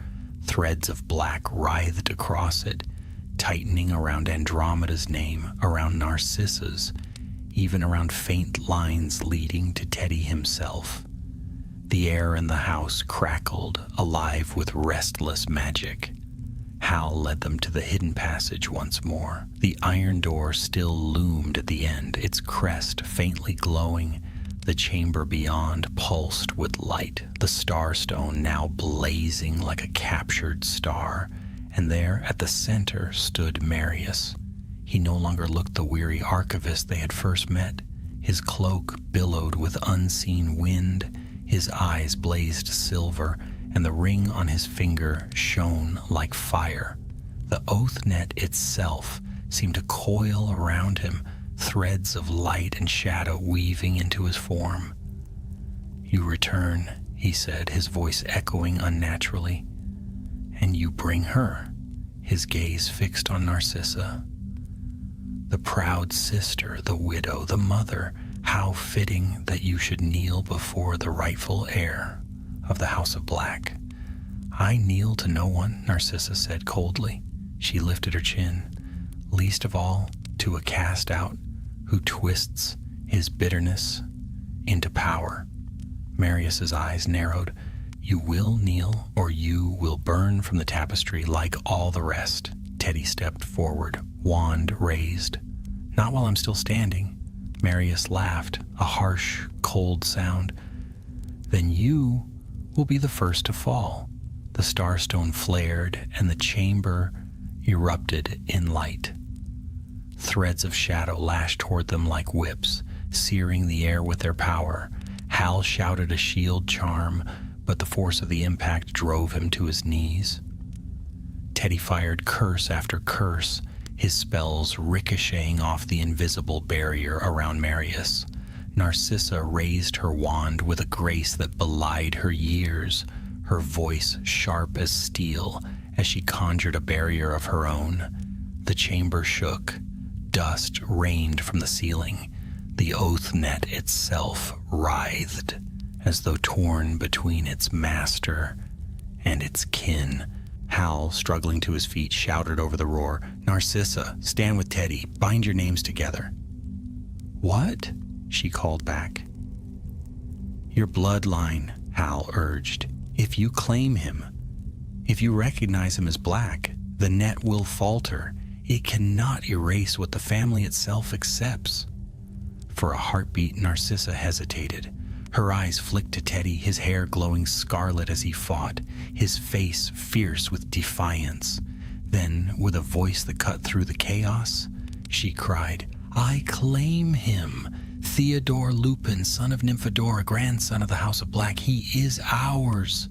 Threads of black writhed across it, tightening around Andromeda's name, around Narcissa's, even around faint lines leading to Teddy himself. The air in the house crackled, alive with restless magic. Hal led them to the hidden passage once more. The iron door still loomed at the end, its crest faintly glowing. The chamber beyond pulsed with light, the Starstone now blazing like a captured star. And there, at the center, stood Marius. He no longer looked the weary archivist they had first met. His cloak billowed with unseen wind, his eyes blazed silver, and the ring on his finger shone like fire. The oath net itself seemed to coil around him, threads of light and shadow weaving into his form. "You return," he said, his voice echoing unnaturally. "And you bring her," his gaze fixed on Narcissa. "The proud sister, the widow, the mother, how fitting that you should kneel before the rightful heir of the House of Black." "I kneel to no one," Narcissa said coldly. She lifted her chin. "Least of all to a cast out who twists his bitterness into power." Marius's eyes narrowed. "You will kneel, or you will burn from the tapestry like all the rest." Teddy stepped forward, wand raised. "Not while I'm still standing." Marius laughed, a harsh, cold sound. "Then you will be the first to fall." The Starstone flared, and the chamber erupted in light. Threads of shadow lashed toward them like whips, searing the air with their power. Hal shouted a shield charm, but the force of the impact drove him to his knees. Teddy fired curse after curse, his spells ricocheting off the invisible barrier around Marius. Narcissa raised her wand with a grace that belied her years, her voice sharp as steel as she conjured a barrier of her own. The chamber shook. Dust rained from the ceiling. The oath net itself writhed, as though torn between its master and its kin. Hal, struggling to his feet, shouted over the roar, "Narcissa, stand with Teddy. Bind your names together." "What?" she called back. Your bloodline, Hal urged. If you claim him, if you recognize him as black, the net will falter. It cannot erase what the family itself accepts. For a heartbeat, Narcissa hesitated. Her eyes flicked to Teddy, his hair glowing scarlet as he fought, his face fierce with defiance. Then, with a voice that cut through the chaos, she cried, "I claim him! Theodore Lupin, son of Nymphadora, grandson of the House of Black, he is ours!"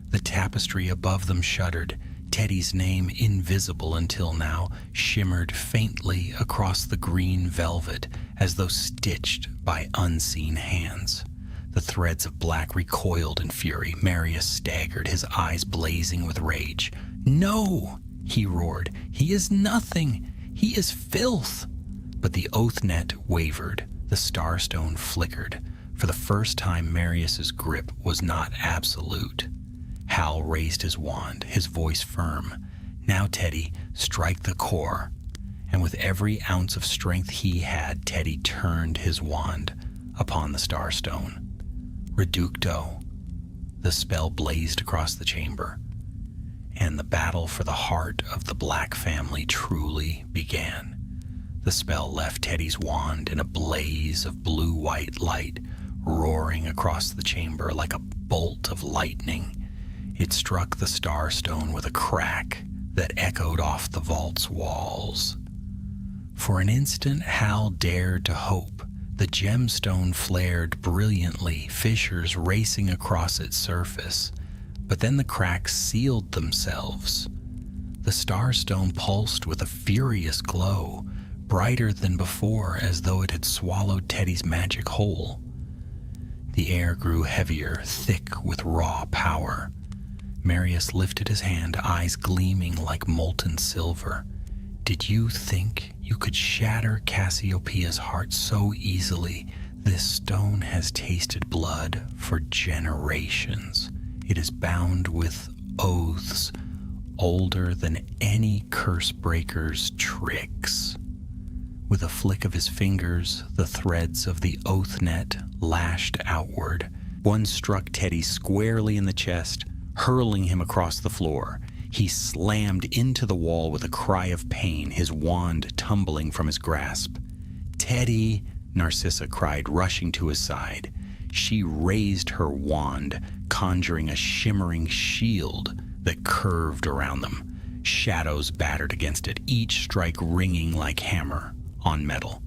The tapestry above them shuddered. Teddy's name, invisible until now, shimmered faintly across the green velvet as though stitched by unseen hands. The threads of black recoiled in fury. Marius staggered, his eyes blazing with rage. "No!" he roared. "He is nothing! He is filth!" But the oath net wavered. The starstone flickered. For the first time, Marius's grip was not absolute. Hal raised his wand, his voice firm. "Now, Teddy, strike the core." And with every ounce of strength he had, Teddy turned his wand upon the starstone. Reducto. The spell blazed across the chamber, and the battle for the heart of the Black family truly began. The spell left Teddy's wand in a blaze of blue-white light, roaring across the chamber like a bolt of lightning. It struck the starstone with a crack that echoed off the vault's walls. For an instant, Hal dared to hope. The gemstone flared brilliantly, fissures racing across its surface. But then the cracks sealed themselves. The starstone pulsed with a furious glow, brighter than before, as though it had swallowed Teddy's magic whole. The air grew heavier, thick with raw power. Marius lifted his hand, eyes gleaming like molten silver. "Did you think you could shatter Cassiopeia's heart so easily? This stone has tasted blood for generations. It is bound with oaths older than any curse breaker's tricks." With a flick of his fingers, the threads of the oath net lashed outward. One struck Teddy squarely in the chest, hurling him across the floor. He slammed into the wall with a cry of pain, his wand tumbling from his grasp. "Teddy!" Narcissa cried, rushing to his side. She raised her wand, conjuring a shimmering shield that curved around them. Shadows battered against it, each strike ringing like hammer on metal.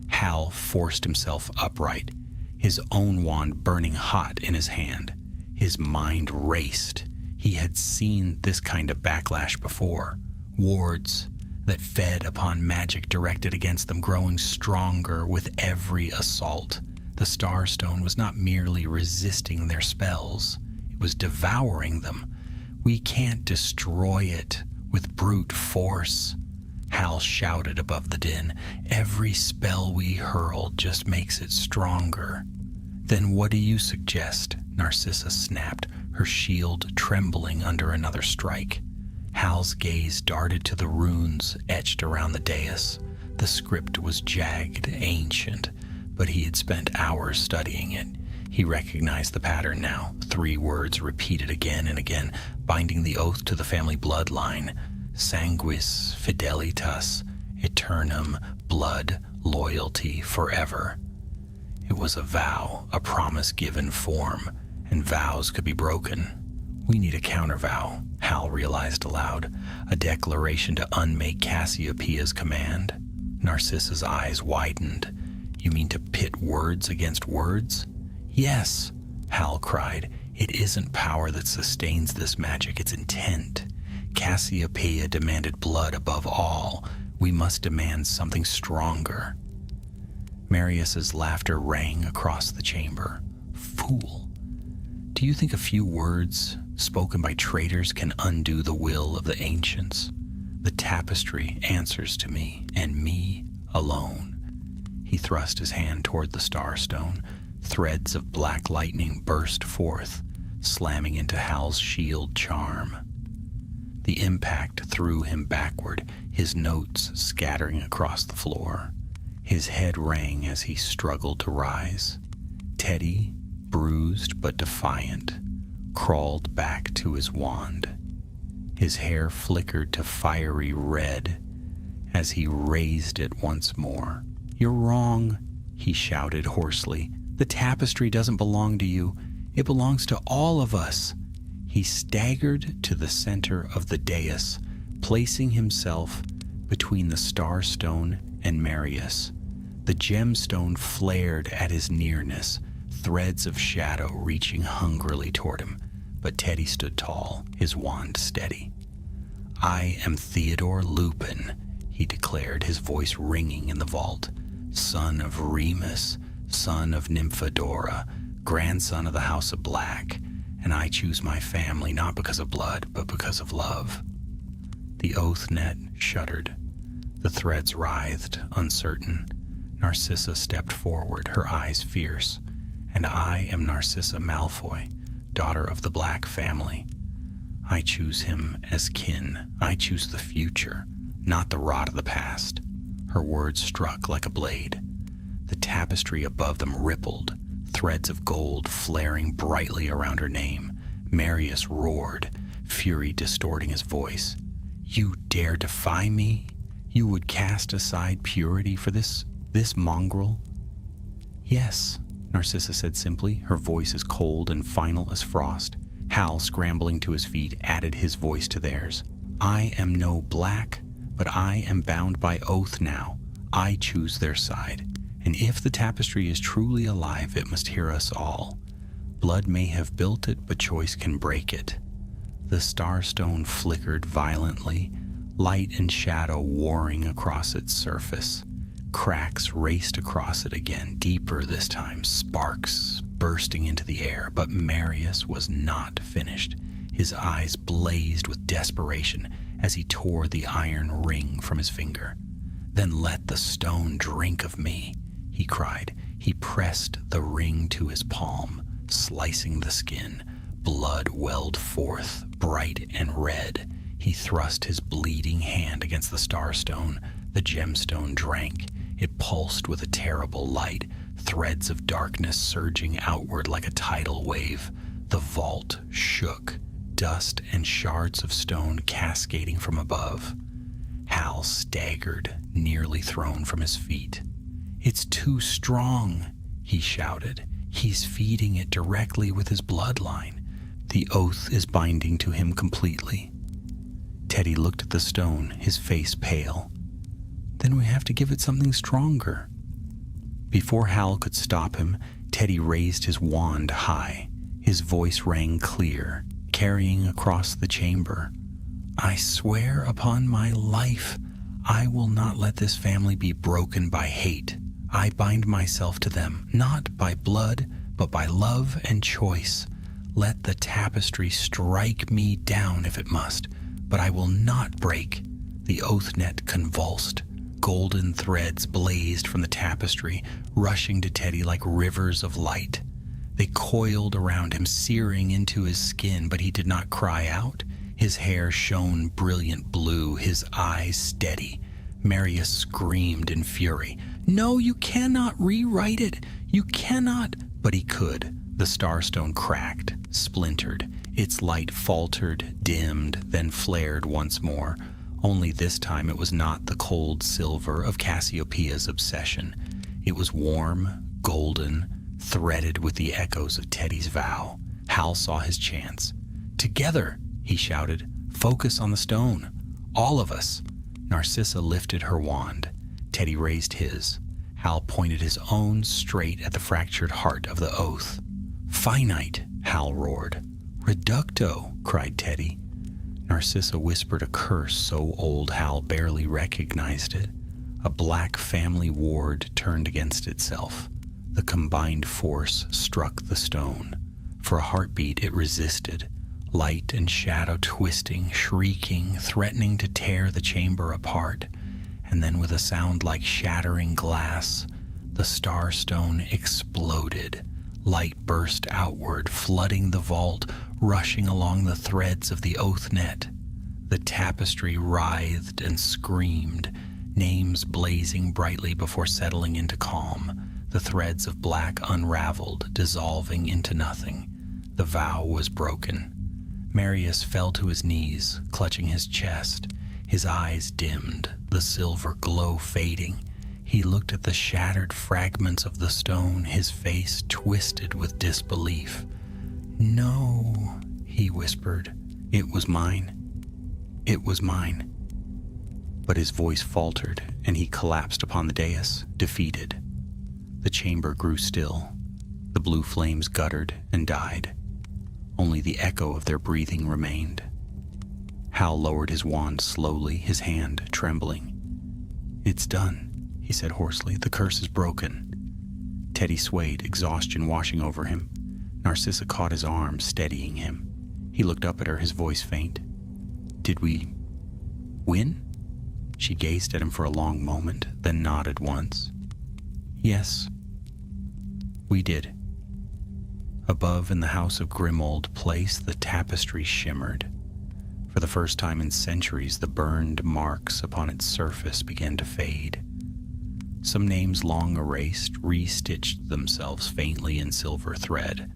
Hal forced himself upright, his own wand burning hot in his hand. His mind raced. He had seen this kind of backlash before. Wards that fed upon magic directed against them, growing stronger with every assault. The Starstone was not merely resisting their spells, it was devouring them. "We can't destroy it with brute force," Hal shouted above the din. "Every spell we hurl just makes it stronger." "Then what do you suggest?" Narcissa snapped, her shield trembling under another strike. Hal's gaze darted to the runes etched around the dais. The script was jagged, ancient, but he had spent hours studying it. He recognized the pattern now, 3 words repeated again and again, binding the oath to the family bloodline. Sanguis fidelitas aeternum, blood, loyalty, forever. It was a vow, a promise given form, and vows could be broken. "We need a countervow," Hal realized aloud, "a declaration to unmake Cassiopeia's command." Narcissa's eyes widened. "You mean to pit words against words?" "Yes," Hal cried. "It isn't power that sustains this magic, it's intent. Cassiopeia demanded blood above all. We must demand something stronger." Marius's laughter rang across the chamber. "Fool! Do you think a few words spoken by traitors can undo the will of the ancients? The tapestry answers to me, and me alone." He thrust his hand toward the starstone. Threads of black lightning burst forth, slamming into Hal's shield charm. The impact threw him backward, his notes scattering across the floor. His head rang as he struggled to rise. Teddy bruised but defiant, crawled back to his wand. His hair flickered to fiery red as he raised it once more. "You're wrong," he shouted hoarsely. "The tapestry doesn't belong to you. It belongs to all of us." He staggered to the center of the dais, placing himself between the Starstone and Marius. The gemstone flared at his nearness, threads of shadow reaching hungrily toward him, but Teddy stood tall, his wand steady. "I am Theodore Lupin," he declared, his voice ringing in the vault. "Son of Remus, son of Nymphadora, grandson of the House of Black, and I choose my family not because of blood, but because of love." The oath net shuddered. The threads writhed, uncertain. Narcissa stepped forward, her eyes fierce. "And I am Narcissa Malfoy, daughter of the Black family. I choose him as kin. I choose the future, not the rot of the past." Her words struck like a blade. The tapestry above them rippled, threads of gold flaring brightly around her name. Marius roared, fury distorting his voice. "You dare defy me? You would cast aside purity for this mongrel?" "Yes," Narcissa said simply, her voice as cold and final as frost. Hal, scrambling to his feet, added his voice to theirs. "I am no Black, but I am bound by oath now. I choose their side. And if the tapestry is truly alive, it must hear us all. Blood may have built it, but choice can break it." The Starstone flickered violently, light and shadow warring across its surface. Cracks raced across it again, deeper this time, sparks bursting into the air, but Marius was not finished. His eyes blazed with desperation as he tore the iron ring from his finger. "Then let the stone drink of me," he cried. He pressed the ring to his palm, slicing the skin. Blood welled forth, bright and red. He thrust his bleeding hand against the Starstone. The gemstone drank. It pulsed with a terrible light, threads of darkness surging outward like a tidal wave. The vault shook, dust and shards of stone cascading from above. Hal staggered, nearly thrown from his feet. "It's too strong," he shouted. "He's feeding it directly with his bloodline. The oath is binding to him completely." Teddy looked at the stone, his face pale. "Then we have to give it something stronger." Before Hal could stop him, Teddy raised his wand high. His voice rang clear, carrying across the chamber. "I swear upon my life, I will not let this family be broken by hate. I bind myself to them, not by blood, but by love and choice. Let the tapestry strike me down if it must, but I will not break." The oath net convulsed. Golden threads blazed from the tapestry, rushing to Teddy like rivers of light. They coiled around him, searing into his skin, but he did not cry out. His hair shone brilliant blue, his eyes steady. Marius screamed in fury. "No, you cannot rewrite it. You cannot." But he could. The Starstone cracked, splintered. Its light faltered, dimmed, then flared once more. Only this time it was not the cold silver of Cassiopeia's obsession. It was warm, golden, threaded with the echoes of Teddy's vow. Hal saw his chance. "Together!" he shouted. "Focus on the stone. All of us." Narcissa lifted her wand. Teddy raised his. Hal pointed his own straight at the fractured heart of the oath. "Finite!" Hal roared. "Reducto!" cried Teddy. Narcissa whispered a curse so old Hal barely recognized it. A Black family ward turned against itself. The combined force struck the stone. For a heartbeat it resisted, light and shadow twisting, shrieking, threatening to tear the chamber apart. And then with a sound like shattering glass, the Starstone exploded. Light burst outward, flooding the vault, rushing along the threads of the oath net. The tapestry writhed and screamed, names blazing brightly before settling into calm. The threads of black unraveled, dissolving into nothing. The vow was broken. Marius fell to his knees, clutching his chest. His eyes dimmed, the silver glow fading. He looked at the shattered fragments of the stone, his face twisted with disbelief. "No," he whispered. "It was mine. It was mine." But his voice faltered, and he collapsed upon the dais, defeated. The chamber grew still. The blue flames guttered and died. Only the echo of their breathing remained. Hal lowered his wand slowly, his hand trembling. "It's done," he said hoarsely. "The curse is broken." Teddy swayed, exhaustion washing over him. Narcissa caught his arm, steadying him. He looked up at her, his voice faint. "Did we win?" She gazed at him for a long moment, then nodded once. "Yes, we did." Above in the house of Grimold Place, the tapestry shimmered. For the first time in centuries, the burned marks upon its surface began to fade. Some names long erased re-stitched themselves faintly in silver thread,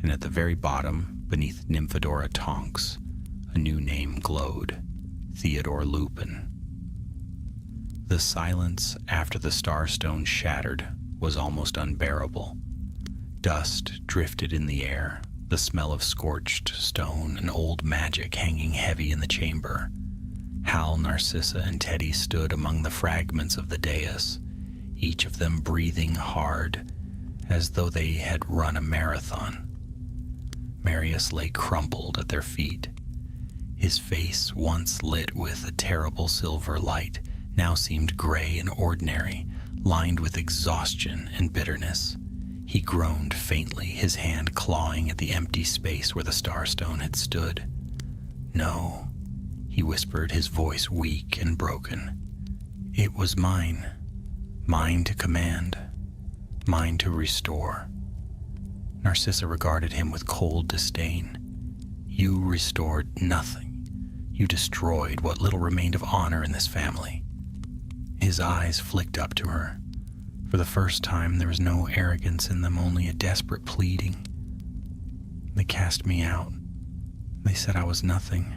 and at the very bottom, beneath Nymphadora Tonks, a new name glowed: Theodore Lupin. The silence after the starstone shattered was almost unbearable. Dust drifted in the air, the smell of scorched stone and old magic hanging heavy in the chamber. Hal, Narcissa, and Teddy stood among the fragments of the dais, each of them breathing hard, as though they had run a marathon. Marius lay crumpled at their feet. His face, once lit with a terrible silver light, now seemed gray and ordinary, lined with exhaustion and bitterness. He groaned faintly, his hand clawing at the empty space where the starstone had stood. "No," he whispered, his voice weak and broken. "It was mine. Mine to command. Mine to restore." Narcissa regarded him with cold disdain. "You restored nothing. You destroyed what little remained of honor in this family." His eyes flicked up to her. For the first time, there was no arrogance in them, only a desperate pleading. "They cast me out. They said I was nothing.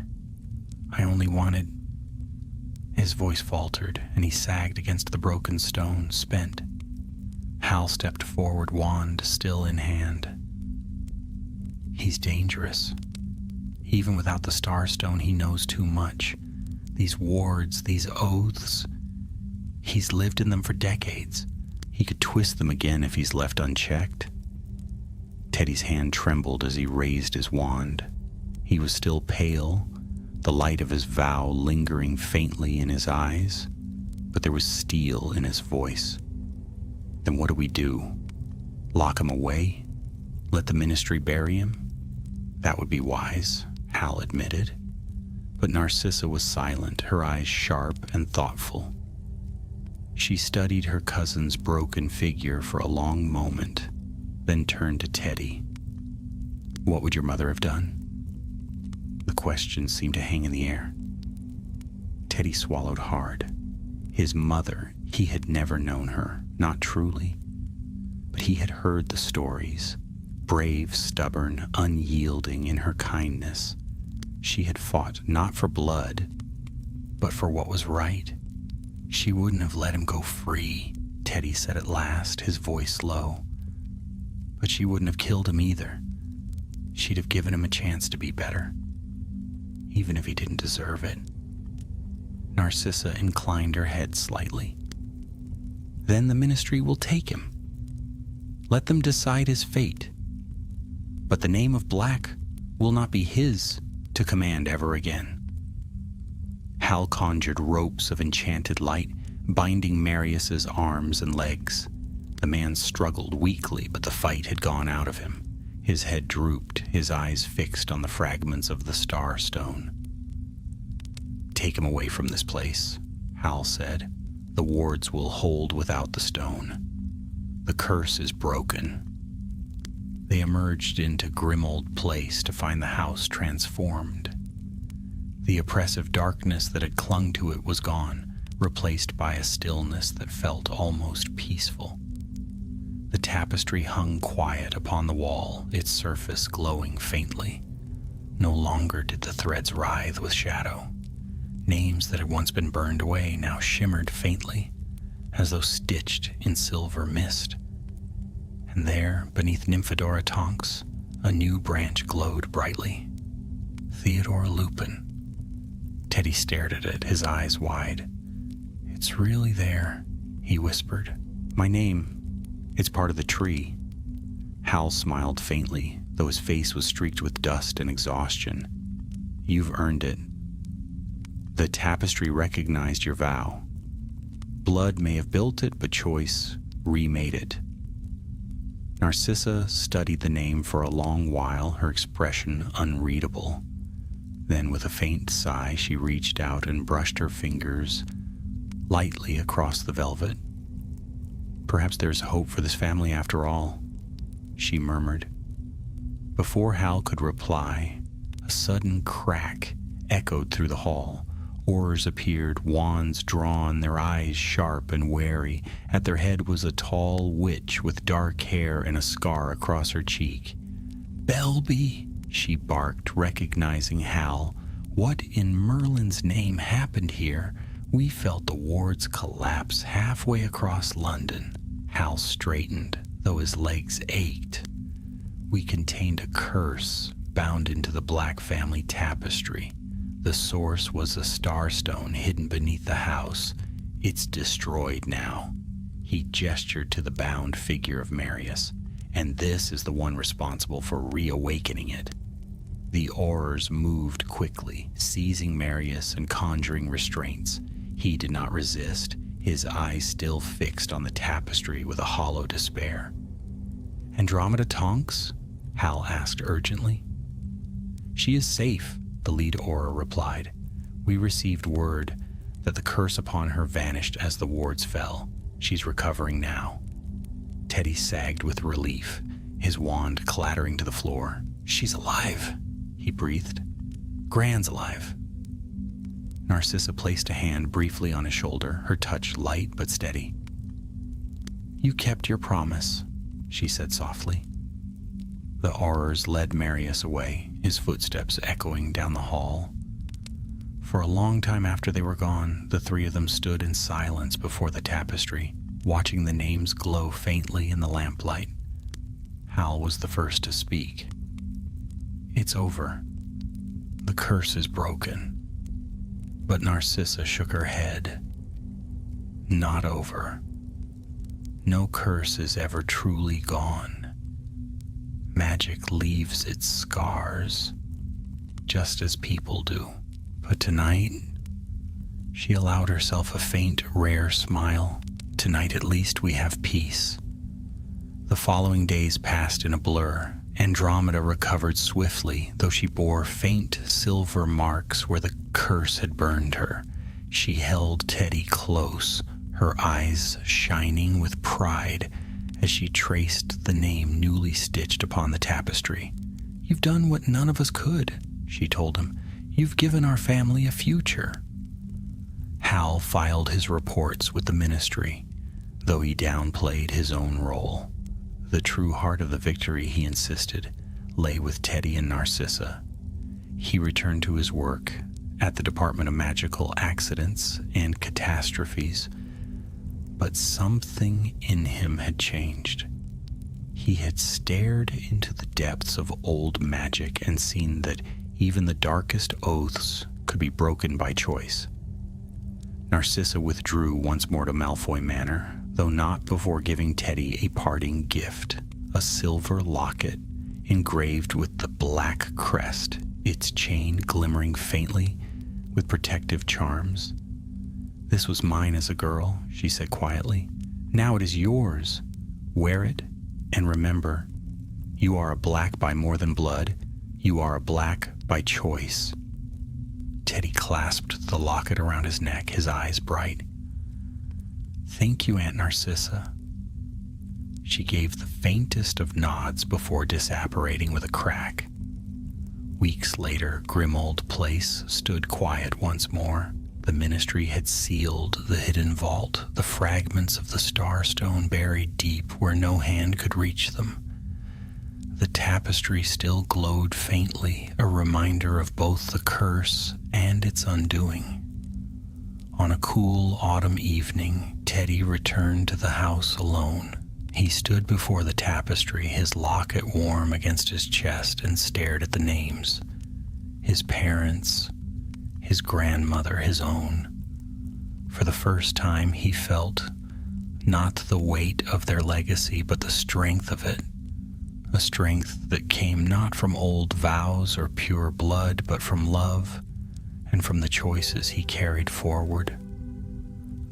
I only wanted..." His voice faltered, and he sagged against the broken stone, spent. Hal stepped forward, wand still in hand. "He's dangerous. Even without the starstone, he knows too much. These wards, these oaths, he's lived in them for decades. He could twist them again if he's left unchecked." Teddy's hand trembled as he raised his wand. He was still pale, the light of his vow lingering faintly in his eyes, but there was steel in his voice. "Then what do we do? Lock him away? Let the ministry bury him?" "That would be wise," Hal admitted. But Narcissa was silent, her eyes sharp and thoughtful. She studied her cousin's broken figure for a long moment, then turned to Teddy. "What would your mother have done?" The question seemed to hang in the air. Teddy swallowed hard. His mother, he had never known her, not truly. But he had heard the stories. Brave, stubborn, unyielding in her kindness. She had fought not for blood, but for what was right. "She wouldn't have let him go free," Teddy said at last, his voice low. "But she wouldn't have killed him either. She'd have given him a chance to be better, even if he didn't deserve it." Narcissa inclined her head slightly. "Then the ministry will take him. Let them decide his fate. But the name of Black will not be his to command ever again." Hal conjured ropes of enchanted light, binding Marius's arms and legs. The man struggled weakly, but the fight had gone out of him. His head drooped, his eyes fixed on the fragments of the starstone. "Take him away from this place," Hal said. "The wards will hold without the stone. The curse is broken." They emerged into Grimold Place to find the house transformed. The oppressive darkness that had clung to it was gone, replaced by a stillness that felt almost peaceful. tapestry hung quiet upon the wall, its surface glowing faintly. No longer did the threads writhe with shadow. Names that had once been burned away now shimmered faintly, as though stitched in silver mist. And there, beneath Nymphadora Tonks, a new branch glowed brightly. Theodore Lupin. Teddy stared at it, his eyes wide. "It's really there," he whispered. "My name, it's part of the tree." Hal smiled faintly, though his face was streaked with dust and exhaustion. "You've earned it. The tapestry recognized your vow. Blood may have built it, but choice remade it." Narcissa studied the name for a long while, her expression unreadable. Then, with a faint sigh, she reached out and brushed her fingers lightly across the velvet. "Perhaps there's hope for this family after all," she murmured. Before Hal could reply, a sudden crack echoed through the hall. Oars appeared, wands drawn, their eyes sharp and wary. At their head was a tall witch with dark hair and a scar across her cheek. "Belby," she barked, recognizing Hal. "What in Merlin's name happened here?" We felt the wards collapse halfway across London. Hal straightened, though his legs ached. "We contained a curse bound into the Black family tapestry. The source was a starstone hidden beneath the house. It's destroyed now." He gestured to the bound figure of Marius. "And this is the one responsible for reawakening it." The Aurors moved quickly, seizing Marius and conjuring restraints. He did not resist, his eyes still fixed on the tapestry with a hollow despair. "Andromeda Tonks?" Hal asked urgently. "She is safe," the lead Auror replied. "We received word that the curse upon her vanished as the wards fell. She's recovering now." Teddy sagged with relief, his wand clattering to the floor. "She's alive," he breathed. "Gran's alive." Narcissa placed a hand briefly on his shoulder, her touch light but steady. "You kept your promise," she said softly. The Aurors led Marius away, his footsteps echoing down the hall. For a long time after they were gone, the three of them stood in silence before the tapestry, watching the names glow faintly in the lamplight. Hal was the first to speak. "It's over. The curse is broken." But Narcissa shook her head. "Not over. No curse is ever truly gone. Magic leaves its scars, just as people do. But tonight," she allowed herself a faint, rare smile, "tonight at least we have peace." The following days passed in a blur. Andromeda recovered swiftly, though she bore faint silver marks where the curse had burned her. She held Teddy close, her eyes shining with pride as she traced the name newly stitched upon the tapestry. "You've done what none of us could," she told him. "You've given our family a future." Hal filed his reports with the ministry, though he downplayed his own role. The true heart of the victory, he insisted, lay with Teddy and Narcissa. He returned to his work at the Department of Magical Accidents and Catastrophes, but something in him had changed. He had stared into the depths of old magic and seen that even the darkest oaths could be broken by choice. Narcissa withdrew once more to Malfoy Manor, though not before giving Teddy a parting gift, a silver locket engraved with the black crest, its chain glimmering faintly with protective charms. "This was mine as a girl," she said quietly. "Now it is yours. Wear it, and remember, you are a black by more than blood. You are a black by choice." Teddy clasped the locket around his neck, his eyes bright. "Thank you, Aunt Narcissa." She gave the faintest of nods before disapparating with a crack. Weeks later, Grimold Place stood quiet once more, The ministry had sealed the hidden vault, the fragments of the starstone buried deep where no hand could reach them. The tapestry still glowed faintly, a reminder of both the curse and its undoing. On a cool autumn evening, Teddy returned to the house alone. He stood before the tapestry, his locket warm against his chest, and stared at the names. His parents, his grandmother, his own. For the first time, he felt not the weight of their legacy, but the strength of it. A strength that came not from old vows or pure blood, but from love and from the choices he carried forward.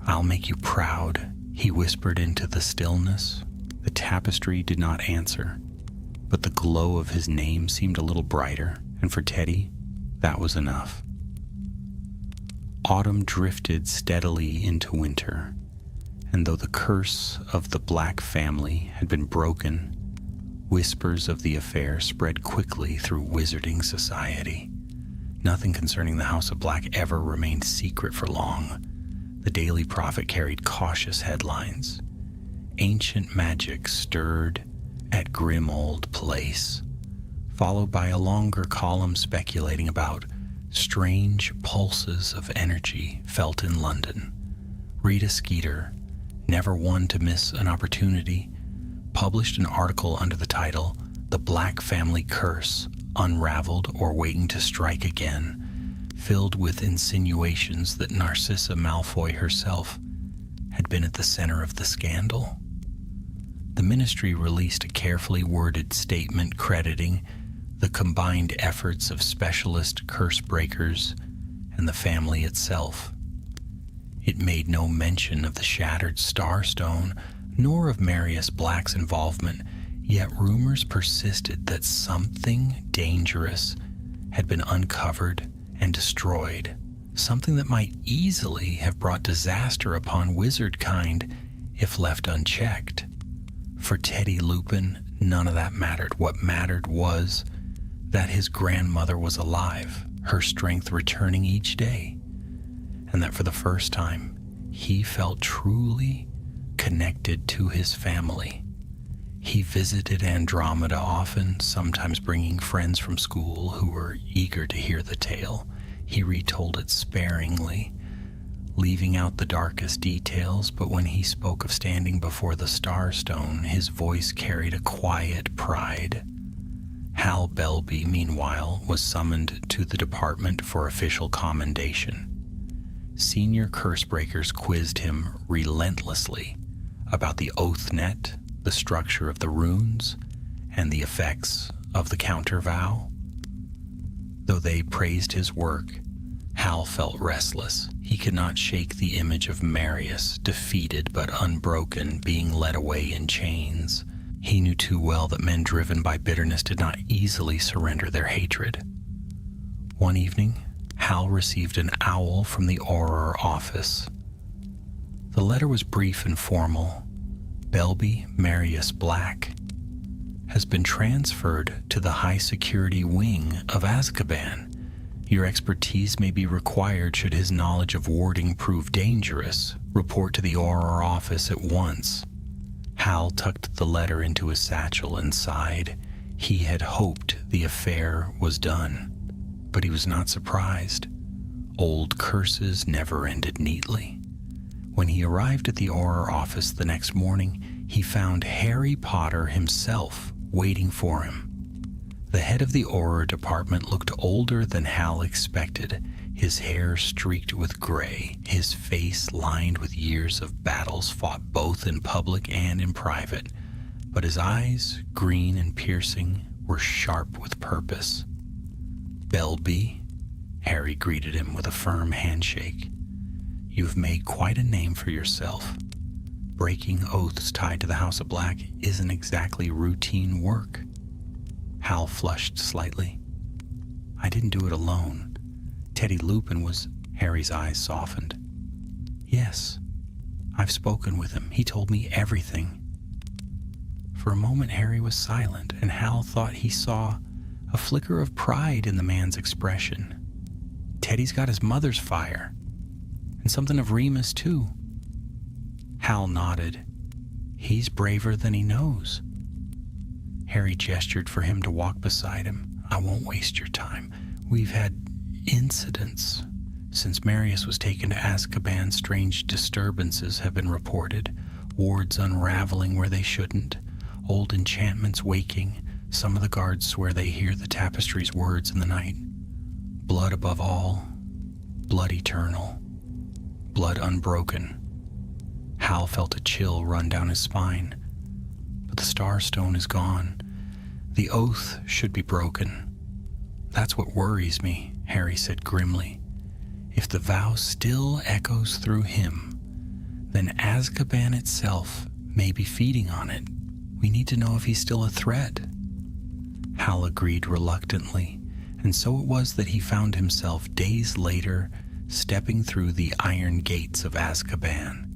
"I'll make you proud," he whispered into the stillness. The tapestry did not answer, but the glow of his name seemed a little brighter, and for Teddy, that was enough. Autumn drifted steadily into winter, and though the curse of the Black family had been broken, whispers of the affair spread quickly through wizarding society. Nothing concerning the House of Black ever remained secret for long. The Daily Prophet carried cautious headlines. Ancient magic stirred at grim old place, followed by a longer column speculating about strange pulses of energy felt in London. Rita Skeeter, never one to miss an opportunity, published an article under the title "The Black Family Curse, Unraveled or Waiting to Strike Again," filled with insinuations that Narcissa Malfoy herself had been at the center of the scandal. The ministry released a carefully worded statement crediting the combined efforts of specialist curse breakers and the family itself. It made no mention of the shattered starstone, nor of Marius Black's involvement, yet rumors persisted that something dangerous had been uncovered and destroyed, something that might easily have brought disaster upon wizard kind if left unchecked. For Teddy Lupin, none of that mattered. What mattered was that his grandmother was alive, her strength returning each day, and that for the first time, he felt truly connected to his family. He visited Andromeda often, sometimes bringing friends from school who were eager to hear the tale. He retold it sparingly, leaving out the darkest details, but when he spoke of standing before the Starstone, his voice carried a quiet pride. Hal Belby, meanwhile, was summoned to the department for official commendation. Senior cursebreakers quizzed him relentlessly about the oath net, the structure of the runes, and the effects of the counter-vow. Though they praised his work, Hal felt restless. He could not shake the image of Marius, defeated but unbroken, being led away in chains. He knew too well that men driven by bitterness did not easily surrender their hatred. One evening, Hal received an owl from the Auror office. The letter was brief and formal. "Belby Marius Black has been transferred to the high-security wing of Azkaban. Your expertise may be required should his knowledge of warding prove dangerous. Report to the Auror office at once." Hal tucked the letter into his satchel and sighed. He had hoped the affair was done, but he was not surprised. Old curses never ended neatly. When he arrived at the Auror office the next morning, he found Harry Potter himself waiting for him. The head of the Auror department looked older than Hal expected, his hair streaked with gray, his face lined with years of battles fought both in public and in private, but his eyes, green and piercing, were sharp with purpose. "Belby," Harry greeted him with a firm handshake. "You've made quite a name for yourself. Breaking oaths tied to the House of Black isn't exactly routine work." Hal flushed slightly. "I didn't do it alone. Teddy Lupin was..." Harry's eyes softened. "Yes, I've spoken with him. He told me everything." For a moment, Harry was silent, and Hal thought he saw a flicker of pride in the man's expression. "Teddy's got his mother's fire. And something of Remus, too. Hal nodded. He's braver than he knows. Harry gestured for him to walk beside him. I won't waste your time. We've had incidents. Since Marius was taken to Azkaban, strange disturbances have been reported. Wards unraveling where they shouldn't. Old enchantments waking. Some of the guards swear they hear the tapestry's words in the night. Blood above all. Blood eternal. Blood unbroken. Hal felt a chill run down his spine. But the Starstone is gone. The oath should be broken. That's what worries me, Harry said grimly. If the vow still echoes through him, then Azkaban itself may be feeding on it. We need to know if he's still a threat. Hal agreed reluctantly, and so it was that he found himself days later stepping through the iron gates of Azkaban.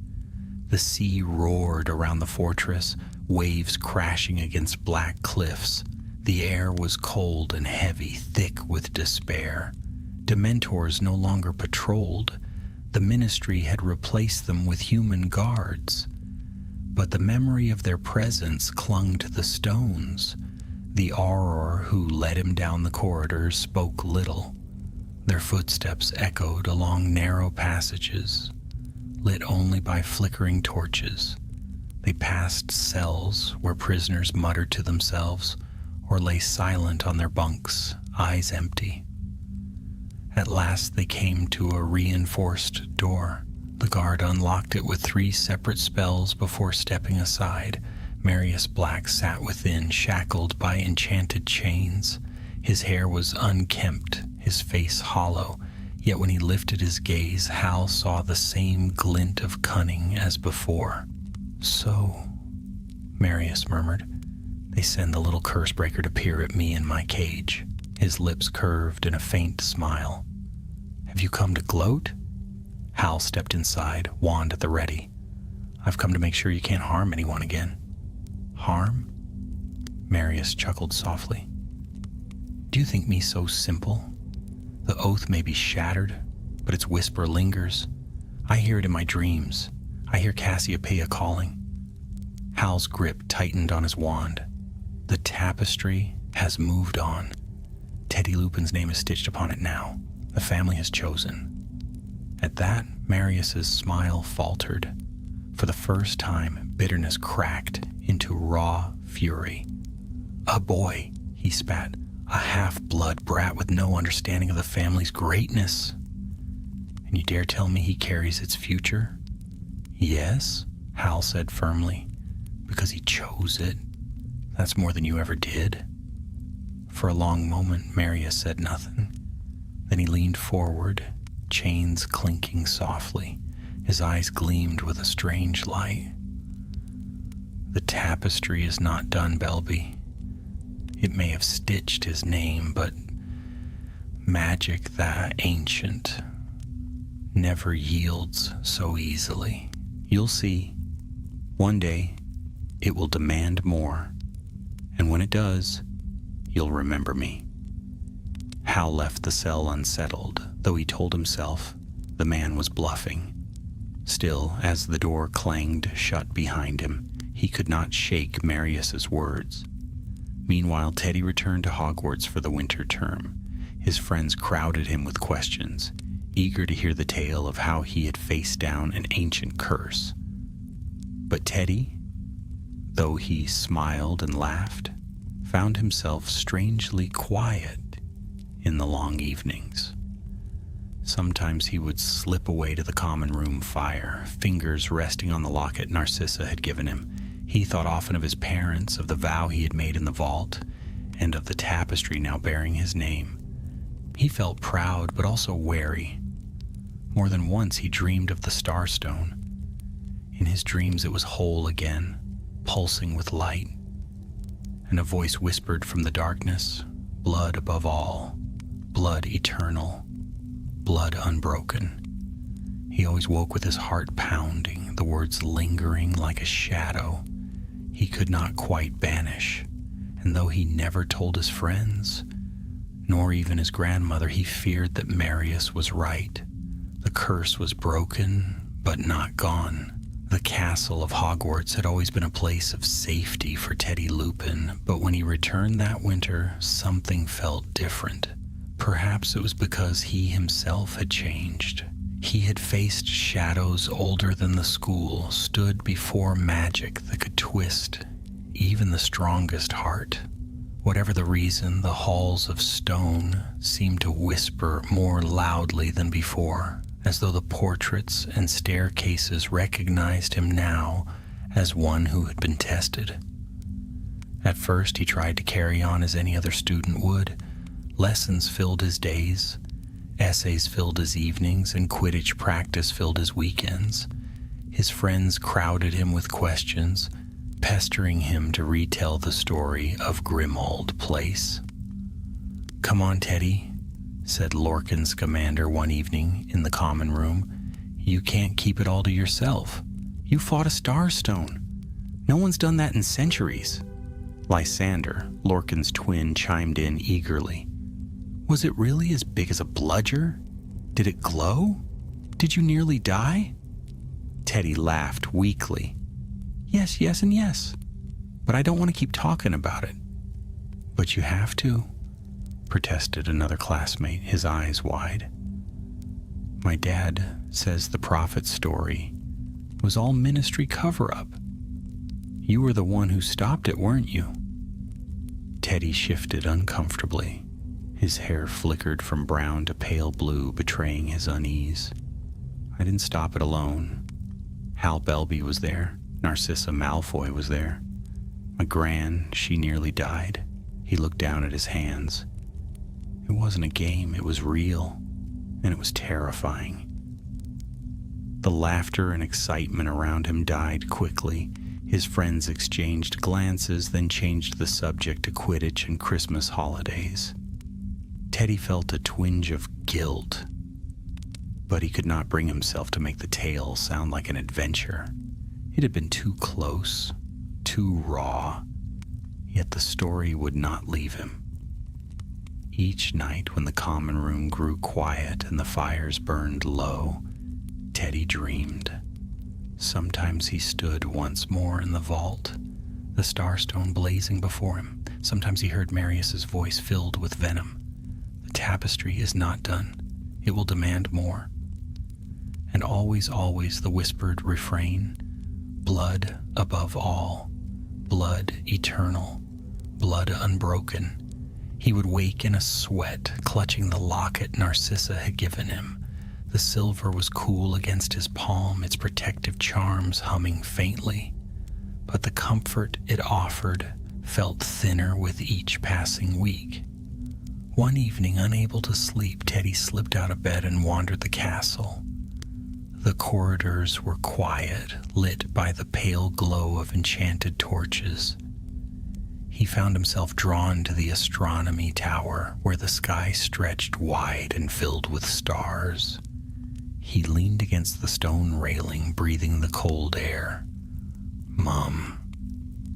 The sea roared around the fortress, waves crashing against black cliffs. The air was cold and heavy, thick with despair. Dementors no longer patrolled. The Ministry had replaced them with human guards. But the memory of their presence clung to the stones. The Auror who led him down the corridors spoke little. Their footsteps echoed along narrow passages, lit only by flickering torches. They passed cells where prisoners muttered to themselves or lay silent on their bunks, eyes empty. At last they came to a reinforced door. The guard unlocked it with 3 separate spells before stepping aside. Marius Black sat within, shackled by enchanted chains. His hair was unkempt, his face hollow, yet when he lifted his gaze, Hal saw the same glint of cunning as before. So, Marius murmured, they send the little Cursebreaker to peer at me in my cage. His lips curved in a faint smile. Have you come to gloat? Hal stepped inside, wand at the ready. I've come to make sure you can't harm anyone again. Harm? Marius chuckled softly. Do you think me so simple? The oath may be shattered, but its whisper lingers. I hear it in my dreams. I hear Cassiopeia calling. Hal's grip tightened on his wand. The tapestry has moved on. Teddy Lupin's name is stitched upon it now. The family has chosen. At that, Marius's smile faltered. For the first time, bitterness cracked into raw fury. A boy, he spat, a half-blood brat with no understanding of the family's greatness. And you dare tell me he carries its future? Yes, Hal said firmly, because he chose it. That's more than you ever did. For a long moment, Marius said nothing. Then he leaned forward, chains clinking softly. His eyes gleamed with a strange light. The tapestry is not done, Belby. It may have stitched his name, but magic that ancient never yields so easily. You'll see. One day, it will demand more. And when it does, you'll remember me. Hal left the cell unsettled, though he told himself the man was bluffing. Still, as the door clanged shut behind him, he could not shake Marius's words. Meanwhile, Teddy returned to Hogwarts for the winter term. His friends crowded him with questions, eager to hear the tale of how he had faced down an ancient curse. But Teddy, though he smiled and laughed, found himself strangely quiet in the long evenings. Sometimes he would slip away to the common room fire, fingers resting on the locket Narcissa had given him. He thought often of his parents, of the vow he had made in the vault, and of the tapestry now bearing his name. He felt proud, but also wary. More than once he dreamed of the Starstone. In his dreams it was whole again, pulsing with light. And a voice whispered from the darkness, blood above all, blood eternal, blood unbroken. He always woke with his heart pounding, the words lingering like a shadow he could not quite banish. And though he never told his friends, nor even his grandmother, he feared that Marius was right. The curse was broken, but not gone. The castle of Hogwarts had always been a place of safety for Teddy Lupin, but when he returned that winter, something felt different. Perhaps it was because he himself had changed. He had faced shadows older than the school, stood before magic that could twist even the strongest heart. Whatever the reason, the halls of stone seemed to whisper more loudly than before, as though the portraits and staircases recognized him now as one who had been tested. At first, he tried to carry on as any other student would. Lessons filled his days, essays filled his evenings, and Quidditch practice filled his weekends. His friends crowded him with questions, pestering him to retell the story of Grimmauld Place. "Come on, Teddy," said Lorcan's commander one evening in the common room. "You can't keep it all to yourself. You fought a Starstone. No one's done that in centuries." Lysander, Lorcan's twin, chimed in eagerly. "Was it really as big as a bludger? Did it glow? Did you nearly die?" Teddy laughed weakly. "Yes, yes, and yes. But I don't want to keep talking about it." "But you have to," protested another classmate, his eyes wide. "My dad says the prophet's story was all ministry cover-up. You were the one who stopped it, weren't you?" Teddy shifted uncomfortably. His hair flickered from brown to pale blue, betraying his unease. "I didn't stop it alone. Hal Belby was there. Narcissa Malfoy was there. My gran, she nearly died." He looked down at his hands. "It wasn't a game, it was real, and it was terrifying." The laughter and excitement around him died quickly. His friends exchanged glances, then changed the subject to Quidditch and Christmas holidays. Teddy felt a twinge of guilt, but he could not bring himself to make the tale sound like an adventure. It had been too close, too raw, yet the story would not leave him. Each night when the common room grew quiet and the fires burned low, Teddy dreamed. Sometimes he stood once more in the vault, the Starstone blazing before him. Sometimes he heard Marius's voice filled with venom. "The tapestry is not done. It will demand more." And always, always the whispered refrain, "Blood above all, blood eternal, blood unbroken." He would wake in a sweat, clutching the locket Narcissa had given him. The silver was cool against his palm, its protective charms humming faintly. But the comfort it offered felt thinner with each passing week. One evening, unable to sleep, Teddy slipped out of bed and wandered the castle. The corridors were quiet, lit by the pale glow of enchanted torches. He found himself drawn to the astronomy tower, where the sky stretched wide and filled with stars. He leaned against the stone railing, breathing the cold air. "Mom,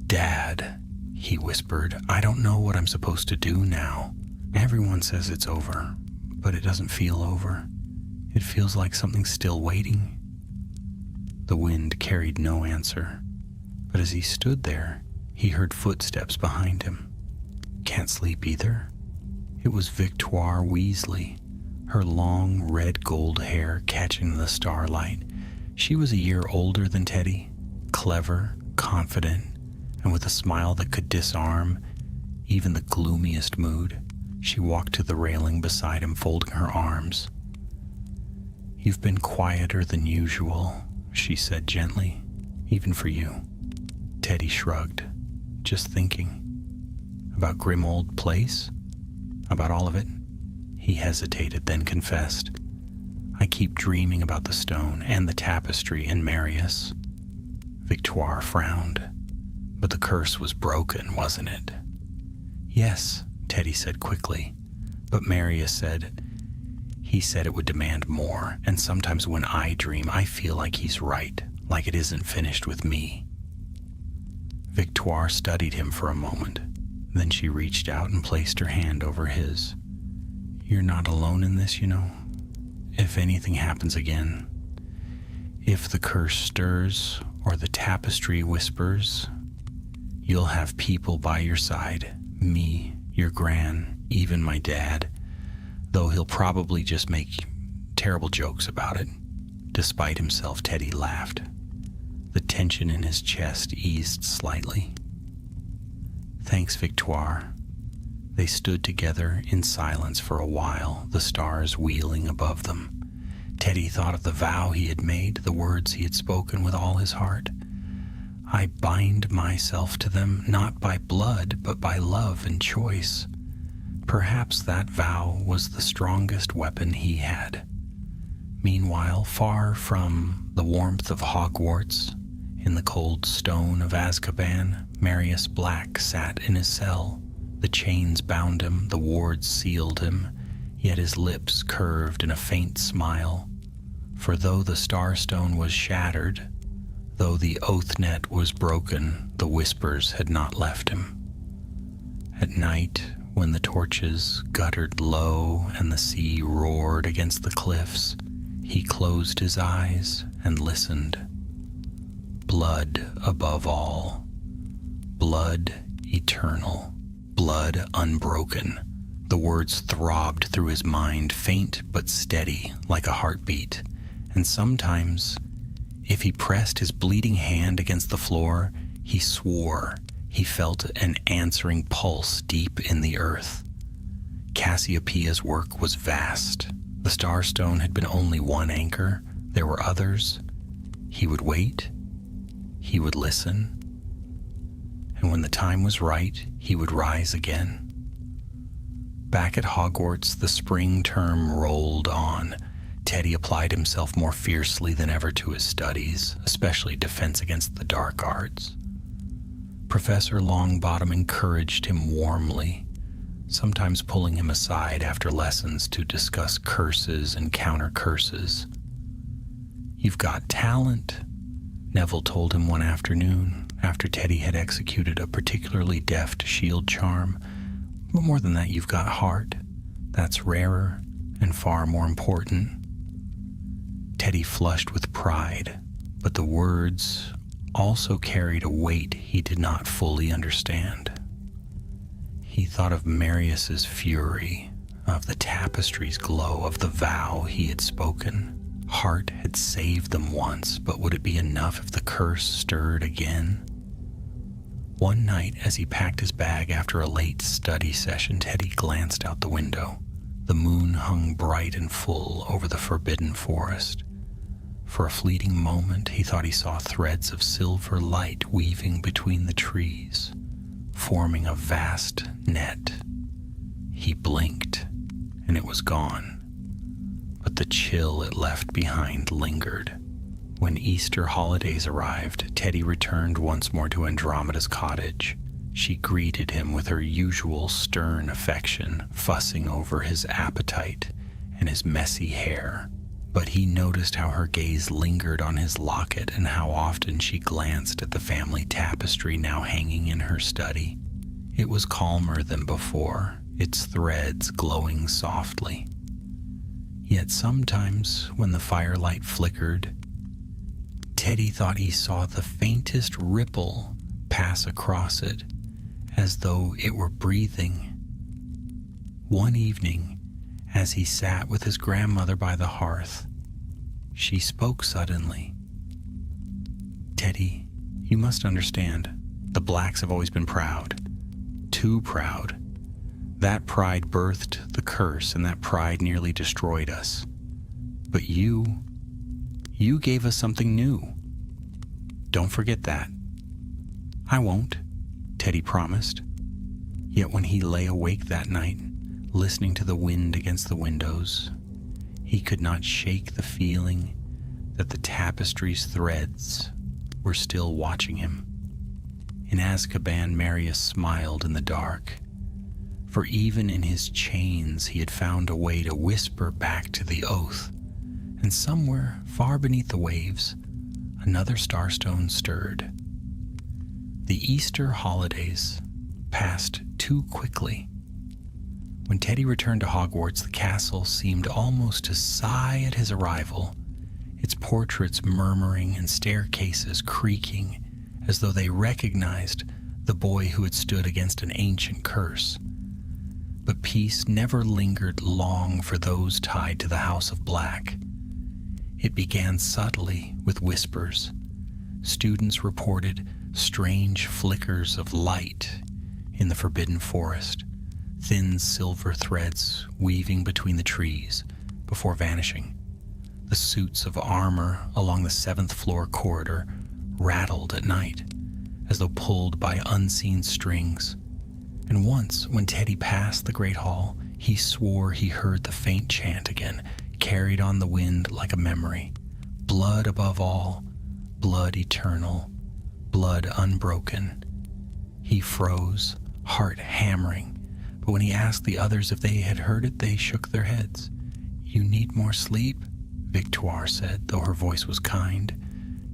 Dad," he whispered, "I don't know what I'm supposed to do now. Everyone says it's over, but it doesn't feel over. It feels like something's still waiting." The wind carried no answer, but as he stood there, he heard footsteps behind him. "Can't sleep either?" It was Victoire Weasley, her long red-gold hair catching the starlight. She was a year older than Teddy, clever, confident, and with a smile that could disarm even the gloomiest mood. She walked to the railing beside him, folding her arms. "You've been quieter than usual," she said gently, "even for you." Teddy shrugged. "Just thinking. About Grimmauld Place? About all of it?" He hesitated, then confessed. "I keep dreaming about the stone and the tapestry and Marius." Victoire frowned. "But the curse was broken, wasn't it?" "Yes," Teddy said quickly. "But Marius said, he said it would demand more, and sometimes when I dream, I feel like he's right, like it isn't finished with me." Victoire studied him for a moment. Then she reached out and placed her hand over his. "You're not alone in this, you know. if anything happens again, if the curse stirs or the tapestry whispers, you'll have people by your side, me, your gran, even my dad, though he'll probably just make terrible jokes about it. Despite himself, Teddy laughed. The tension in his chest eased slightly. Thanks, Victoire. They stood together in silence for a while, the stars wheeling above them. Teddy thought of the vow he had made, the words he had spoken with all his heart. I bind myself to them, not by blood, but by love and choice. Perhaps that vow was the strongest weapon he had. Meanwhile, far from the warmth of Hogwarts, in the cold stone of Azkaban, Marius Black sat in his cell. The chains bound him, the wards sealed him, yet his lips curved in a faint smile. For though the Starstone was shattered, though the oath net was broken, the whispers had not left him. At night, when the torches guttered low and the sea roared against the cliffs, he closed his eyes and listened. Blood above all, blood eternal, blood unbroken. The words throbbed through his mind, faint but steady, like a heartbeat. And sometimes, if he pressed his bleeding hand against the floor, he swore he felt an answering pulse deep in the earth. Cassiopeia's work was vast. The Starstone had been only one anchor. There were others. He would wait. He would listen. And when the time was right, he would rise again. Back at Hogwarts, the spring term rolled on. Teddy applied himself more fiercely than ever to his studies, especially defense against the dark arts. Professor Longbottom encouraged him warmly, sometimes pulling him aside after lessons to discuss curses and counter-curses. You've got talent, Neville told him one afternoon after Teddy had executed a particularly deft shield charm. But more than that, you've got heart. That's rarer and far more important. Teddy flushed with pride, but the words also carried a weight he did not fully understand. He thought of Marius's fury, of the tapestry's glow, of the vow he had spoken. Heart had saved them once, but would it be enough if the curse stirred again? One night, as he packed his bag after a late study session, Teddy glanced out the window. The moon hung bright and full over the forbidden forest. For a fleeting moment, he thought he saw threads of silver light weaving between the trees, forming a vast net. He blinked, and it was gone. But the chill it left behind lingered. When Easter holidays arrived, Teddy returned once more to Andromeda's cottage. She greeted him with her usual stern affection, fussing over his appetite and his messy hair. But he noticed how her gaze lingered on his locket and how often she glanced at the family tapestry now hanging in her study. It was calmer than before, its threads glowing softly. Yet sometimes, when the firelight flickered, Teddy thought he saw the faintest ripple pass across it, as though it were breathing. One evening, as he sat with his grandmother by the hearth, she spoke suddenly. Teddy, you must understand, the Blacks have always been proud. Too proud. That pride birthed the curse, and that pride nearly destroyed us. But you gave us something new. Don't forget that. I won't, Teddy promised. Yet when he lay awake that night, listening to the wind against the windows, he could not shake the feeling that the tapestry's threads were still watching him. In Azkaban, Marius smiled in the dark, for even in his chains he had found a way to whisper back to the oath, and somewhere far beneath the waves, another starstone stirred. The Easter holidays passed too quickly. When Teddy returned to Hogwarts, the castle seemed almost to sigh at his arrival, its portraits murmuring and staircases creaking as though they recognized the boy who had stood against an ancient curse. But peace never lingered long for those tied to the House of Black. It began subtly with whispers. Students reported strange flickers of light in the forbidden forest, thin silver threads weaving between the trees before vanishing. The suits of armor along the 7th floor corridor rattled at night, as though pulled by unseen strings. And once, when Teddy passed the Great Hall, he swore he heard the faint chant again, carried on the wind like a memory. Blood above all, blood eternal, blood unbroken. He froze, heart hammering, but when he asked the others if they had heard it, they shook their heads. "You need more sleep," Victoire said, though her voice was kind.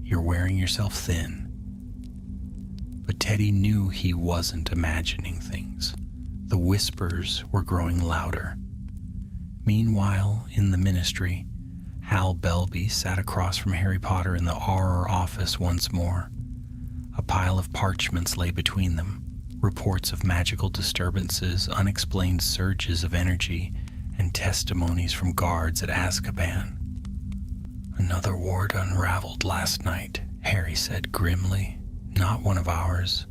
"You're wearing yourself thin." But Teddy knew he wasn't imagining things. The whispers were growing louder. Meanwhile, in the ministry, Hal Belby sat across from Harry Potter in the Auror office once more. A pile of parchments lay between them, reports of magical disturbances, unexplained surges of energy, and testimonies from guards at Azkaban. "Another ward unraveled last night," Harry said grimly. "Not one of ours.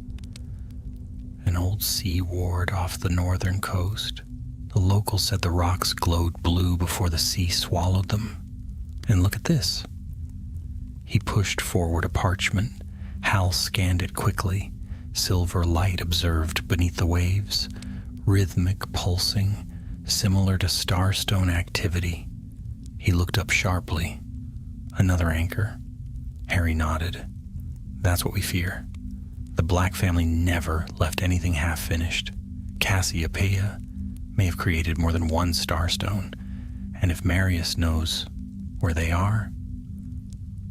An old sea ward off the northern coast. The locals said the rocks glowed blue before the sea swallowed them. And look at this." He pushed forward a parchment. Hal scanned it quickly. Silver light observed beneath the waves, rhythmic pulsing, similar to starstone activity. He looked up sharply. "Another anchor?" Harry nodded. "That's what we fear. The Black family never left anything half-finished. Cassiopeia may have created more than one starstone, and if Marius knows where they are,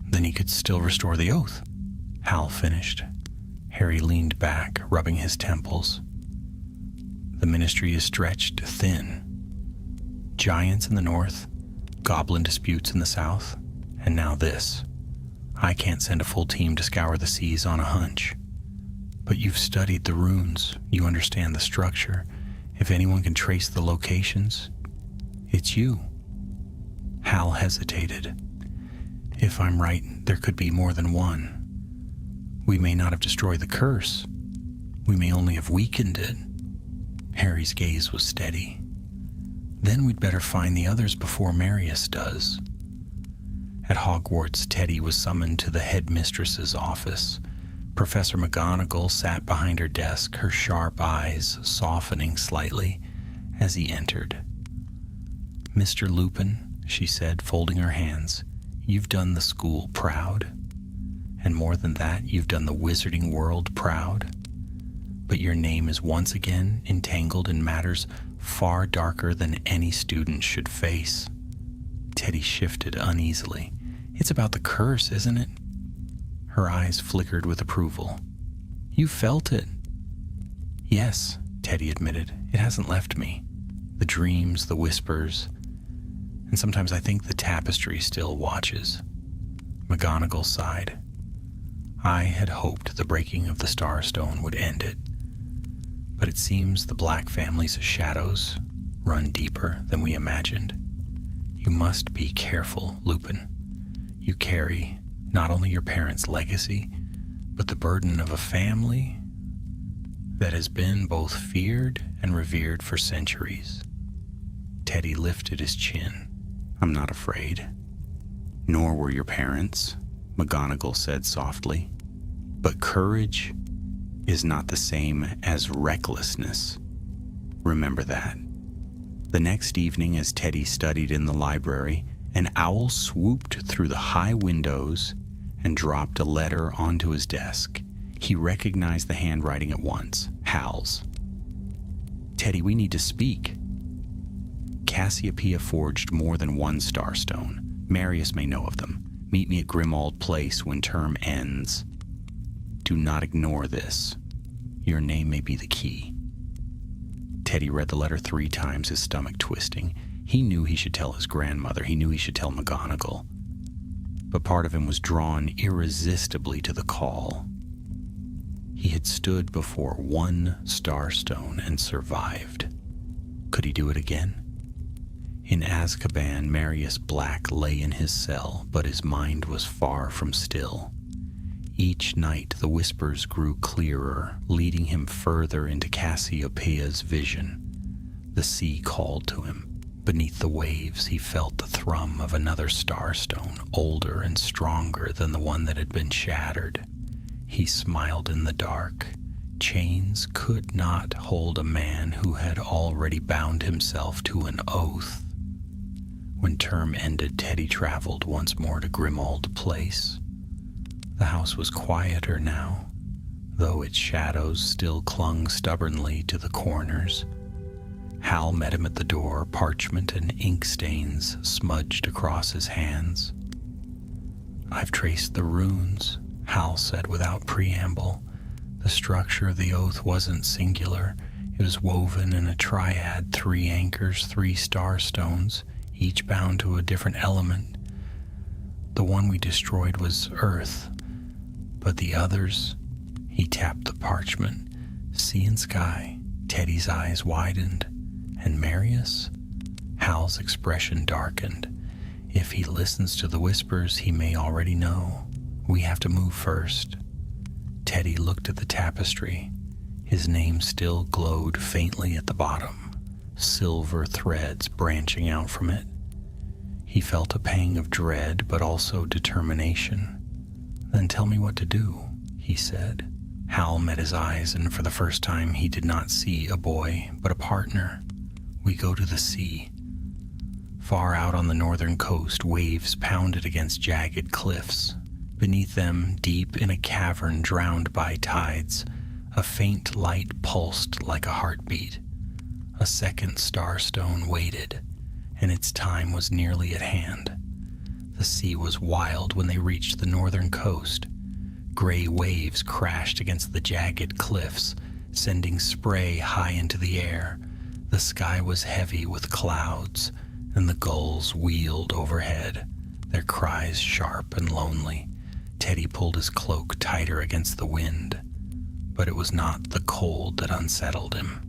then he could still restore the oath," Hal finished. Harry leaned back, rubbing his temples. "The ministry is stretched thin. Giants in the north, goblin disputes in the south, and now this. I can't send a full team to scour the seas on a hunch. But you've studied the runes. You understand the structure. If anyone can trace the locations, it's you." Hal hesitated. "If I'm right, there could be more than one. We may not have destroyed the curse. We may only have weakened it." Harry's gaze was steady. "Then we'd better find the others before Marius does." At Hogwarts, Teddy was summoned to the headmistress's office. Professor McGonagall sat behind her desk, her sharp eyes softening slightly as he entered. "Mr. Lupin," she said, folding her hands, "you've done the school proud. And more than that, you've done the wizarding world proud. But your name is once again entangled in matters far darker than any student should face." Teddy shifted uneasily. "It's about the curse, isn't it?" Her eyes flickered with approval. "You felt it." "Yes," Teddy admitted. "It hasn't left me. The dreams, the whispers, and sometimes I think the tapestry still watches." McGonagall sighed. "I had hoped the breaking of the Starstone would end it. But it seems the Black family's shadows run deeper than we imagined. You must be careful, Lupin. You carry not only your parents' legacy, but the burden of a family that has been both feared and revered for centuries." Teddy lifted his chin. "I'm not afraid." "Nor were your parents," McGonagall said softly. "But courage is not the same as recklessness. Remember that." The next evening, as Teddy studied in the library, an owl swooped through the high windows and dropped a letter onto his desk. He recognized the handwriting at once, Hal's. "Teddy, we need to speak. Cassiopeia forged more than one starstone. Marius may know of them. Meet me at Grimmauld Place when term ends. Do not ignore this. Your name may be the key." Teddy read the letter 3 times, his stomach twisting. He knew he should tell his grandmother. He knew he should tell McGonagall. But part of him was drawn irresistibly to the call. He had stood before one starstone and survived. Could he do it again? In Azkaban, Marius Black lay in his cell, but his mind was far from still. Each night the whispers grew clearer, leading him further into Cassiopeia's vision. The sea called to him. Beneath the waves he felt the thrum of another starstone, older and stronger than the one that had been shattered. He smiled in the dark. Chains could not hold a man who had already bound himself to an oath. When term ended, Teddy traveled once more to Grimmauld Place. The house was quieter now, though its shadows still clung stubbornly to the corners. Hal met him at the door, parchment and ink stains smudged across his hands. "I've traced the runes," Hal said without preamble. The structure of the oath wasn't singular. It was woven in a triad, 3 anchors, 3 starstones, each bound to a different element. The one we destroyed was earth, but the others... He tapped the parchment. Sea and sky. Teddy's eyes widened. And Marius? Hal's expression darkened. If he listens to the whispers, he may already know. We have to move first. Teddy looked at the tapestry. His name still glowed faintly at the bottom, silver threads branching out from it. He felt a pang of dread, but also determination. "Then tell me what to do," he said. Hal met his eyes, and for the first time he did not see a boy, but a partner. "We go to the sea." Far out on the northern coast, waves pounded against jagged cliffs. Beneath them, deep in a cavern drowned by tides, a faint light pulsed like a heartbeat. A second starstone waited, and its time was nearly at hand. The sea was wild when they reached the northern coast. Gray waves crashed against the jagged cliffs, sending spray high into the air. The sky was heavy with clouds, and the gulls wheeled overhead, their cries sharp and lonely. Teddy pulled his cloak tighter against the wind, but it was not the cold that unsettled him.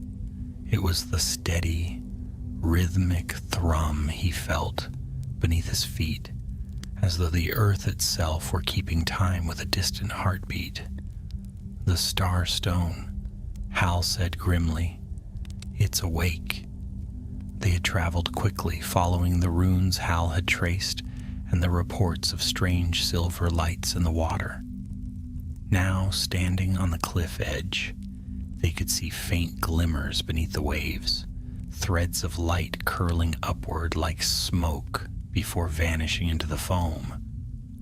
It was the steady, rhythmic thrum he felt beneath his feet, as though the earth itself were keeping time with a distant heartbeat. "The Starstone," Hal said grimly. "It's awake." They had traveled quickly, following the runes Hal had traced and the reports of strange silver lights in the water. Now, standing on the cliff edge, they could see faint glimmers beneath the waves, threads of light curling upward like smoke before vanishing into the foam.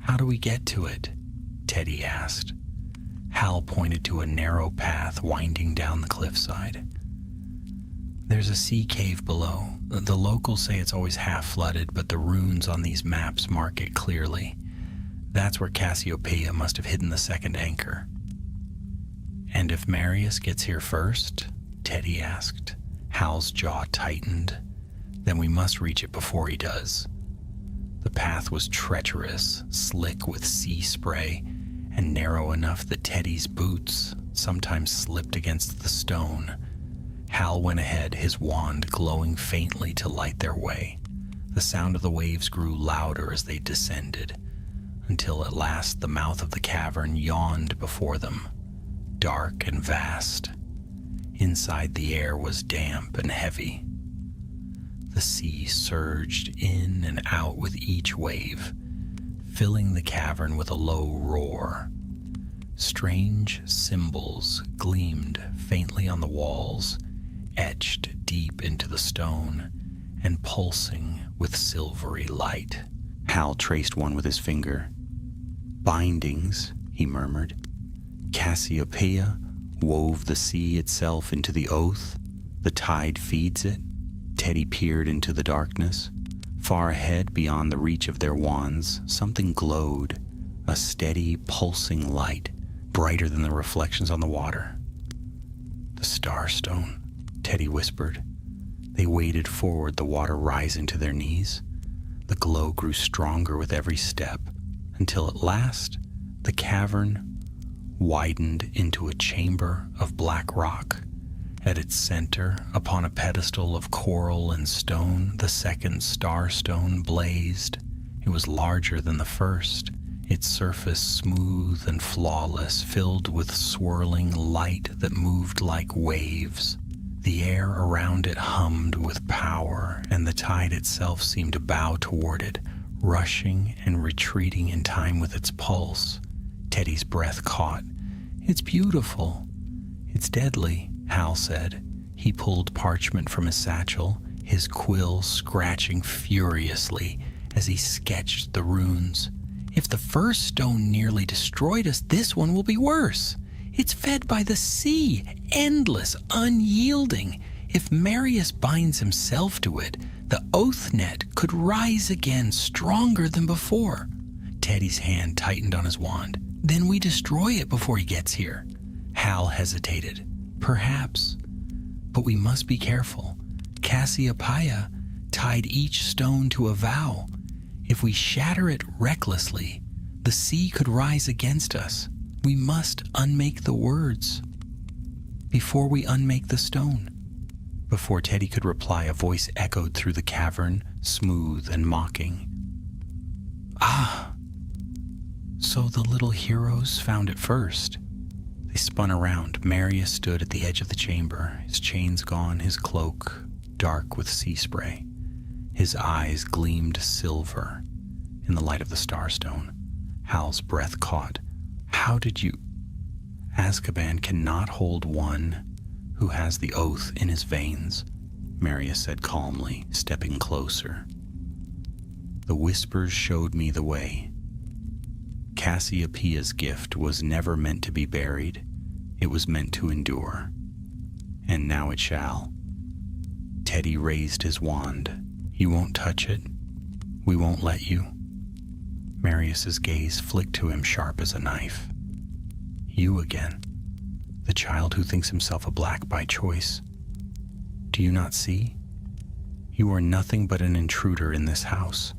"How do we get to it?" Teddy asked. Hal pointed to a narrow path winding down the cliffside. "There's a sea cave below. The locals say it's always half flooded, but the runes on these maps mark it clearly. That's where Cassiopeia must have hidden the second anchor." "And if Marius gets here first?" Teddy asked. Hal's jaw tightened. "Then we must reach it before he does." The path was treacherous, slick with sea spray, and narrow enough that Teddy's boots sometimes slipped against the stone. Hal went ahead, his wand glowing faintly to light their way. The sound of the waves grew louder as they descended, until at last the mouth of the cavern yawned before them, dark and vast. Inside, the air was damp and heavy. The sea surged in and out with each wave, filling the cavern with a low roar. Strange symbols gleamed faintly on the walls, etched deep into the stone and pulsing with silvery light. Hal traced one with his finger. "Bindings," he murmured. "Cassiopeia wove the sea itself into the oath. The tide feeds it." Teddy peered into the darkness. Far ahead, beyond the reach of their wands, something glowed, a steady, pulsing light, brighter than the reflections on the water. "The Starstone," Teddy whispered. They waded forward, the water rising to their knees. The glow grew stronger with every step, until at last the cavern widened into a chamber of black rock. At its center, upon a pedestal of coral and stone, the second starstone blazed. It was larger than the first, its surface smooth and flawless, filled with swirling light that moved like waves. The air around it hummed with power, and the tide itself seemed to bow toward it, rushing and retreating in time with its pulse. Teddy's breath caught. "It's beautiful. It's deadly," Hal said. He pulled parchment from his satchel, his quill scratching furiously as he sketched the runes. "If the first stone nearly destroyed us, this one will be worse. It's fed by the sea, endless, unyielding. If Marius binds himself to it, the oath net could rise again stronger than before." Teddy's hand tightened on his wand. "Then we destroy it before he gets here." Hal hesitated. "Perhaps. But we must be careful. Cassiopeia tied each stone to a vow. If we shatter it recklessly, the sea could rise against us. We must unmake the words before we unmake the stone." Before Teddy could reply, a voice echoed through the cavern, smooth and mocking. "Ah, so the little heroes found it first." They spun around. Marius stood at the edge of the chamber, his chains gone, his cloak dark with sea spray. His eyes gleamed silver in the light of the starstone. Hal's breath caught. "How did you—" "Azkaban cannot hold one who has the oath in his veins," Marius said calmly, stepping closer. "The whispers showed me the way. Cassiopeia's gift was never meant to be buried. It was meant to endure. And now it shall." Teddy raised his wand. "You won't touch it. We won't let you." Marius's gaze flicked to him sharp as a knife. "You again, the child who thinks himself a black by choice. Do you not see? You are nothing but an intruder in this house,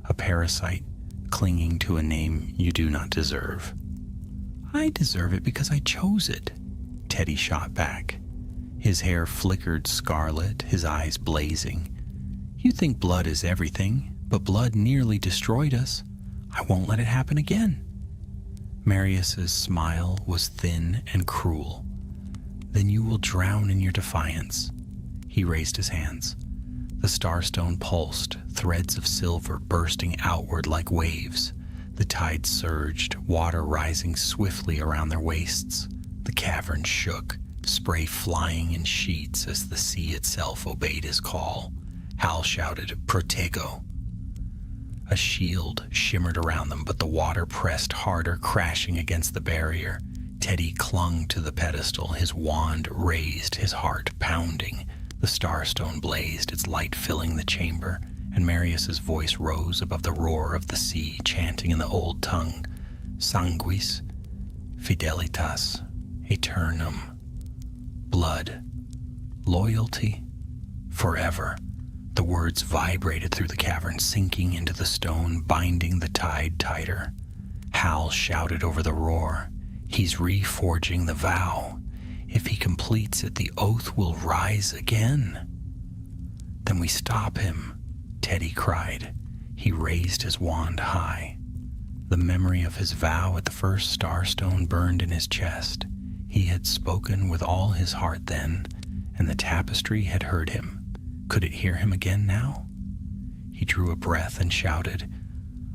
a parasite clinging to a name you do not deserve." "I deserve it because I chose it," Teddy shot back. His hair flickered scarlet, his eyes blazing. "You think blood is everything, but blood nearly destroyed us. I won't let it happen again." Marius's smile was thin and cruel. "Then you will drown in your defiance." He raised his hands. The starstone pulsed, threads of silver bursting outward like waves. The tide surged, water rising swiftly around their waists. The cavern shook, spray flying in sheets as the sea itself obeyed his call. Hal shouted, "Protego!" A shield shimmered around them, but the water pressed harder, crashing against the barrier. Teddy clung to the pedestal, his wand raised, his heart pounding. The starstone blazed, its light filling the chamber, and Marius's voice rose above the roar of the sea, chanting in the old tongue, "Sanguis, fidelitas, aeternum." Blood, loyalty, forever. The words vibrated through the cavern, sinking into the stone, binding the tide tighter. Hal shouted over the roar, "He's reforging the vow. If he completes it, the oath will rise again." "Then we stop him," Teddy cried. He raised his wand high. The memory of his vow at the first starstone burned in his chest. He had spoken with all his heart then, and the tapestry had heard him. Could it hear him again now? He drew a breath and shouted,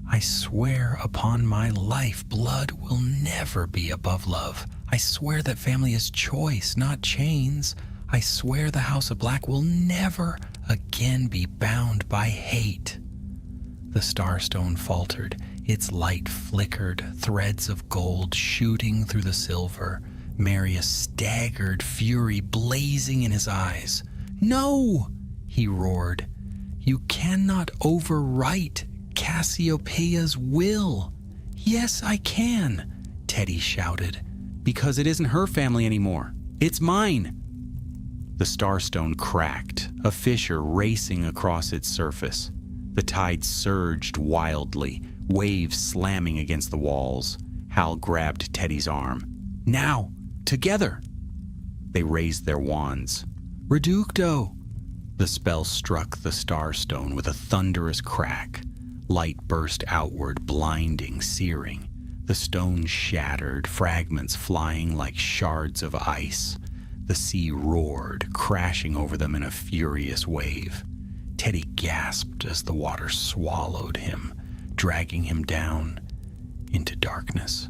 "I swear upon my life, blood will never be above love. I swear that family is choice, not chains. I swear the House of Black will never again be bound by hate." The starstone faltered. Its light flickered, threads of gold shooting through the silver. Marius staggered, fury blazing in his eyes. "No!" he roared. "You cannot overwrite Cassiopeia's will." "Yes, I can," Teddy shouted. "Because it isn't her family anymore. It's mine." The starstone cracked, a fissure racing across its surface. The tide surged wildly, waves slamming against the walls. Hal grabbed Teddy's arm. "Now! Together!" They raised their wands. "Reducto!" The spell struck the starstone with a thunderous crack. Light burst outward, blinding, searing. The stone shattered, fragments flying like shards of ice. The sea roared, crashing over them in a furious wave. Teddy gasped as the water swallowed him, dragging him down into darkness.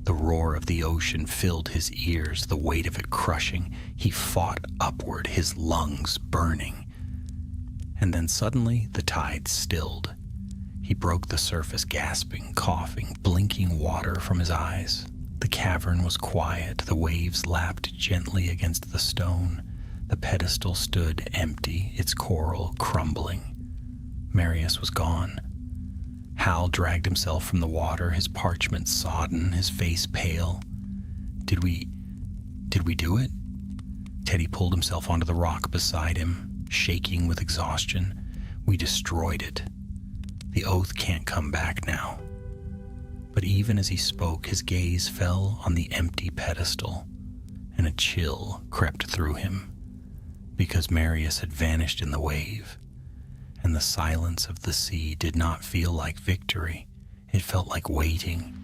The roar of the ocean filled his ears, the weight of it crushing. He fought upward, his lungs burning. And then suddenly the tide stilled. He broke the surface, gasping, coughing, blinking water from his eyes. The cavern was quiet. The waves lapped gently against the stone. The pedestal stood empty, its coral crumbling. Marius was gone. Hal dragged himself from the water, his parchment sodden, his face pale. Did we do it? Teddy pulled himself onto the rock beside him, shaking with exhaustion. We destroyed it. The oath can't come back now. But even as he spoke, his gaze fell on the empty pedestal, and a chill crept through him, because Marius had vanished in the wave, and the silence of the sea did not feel like victory. It felt like waiting.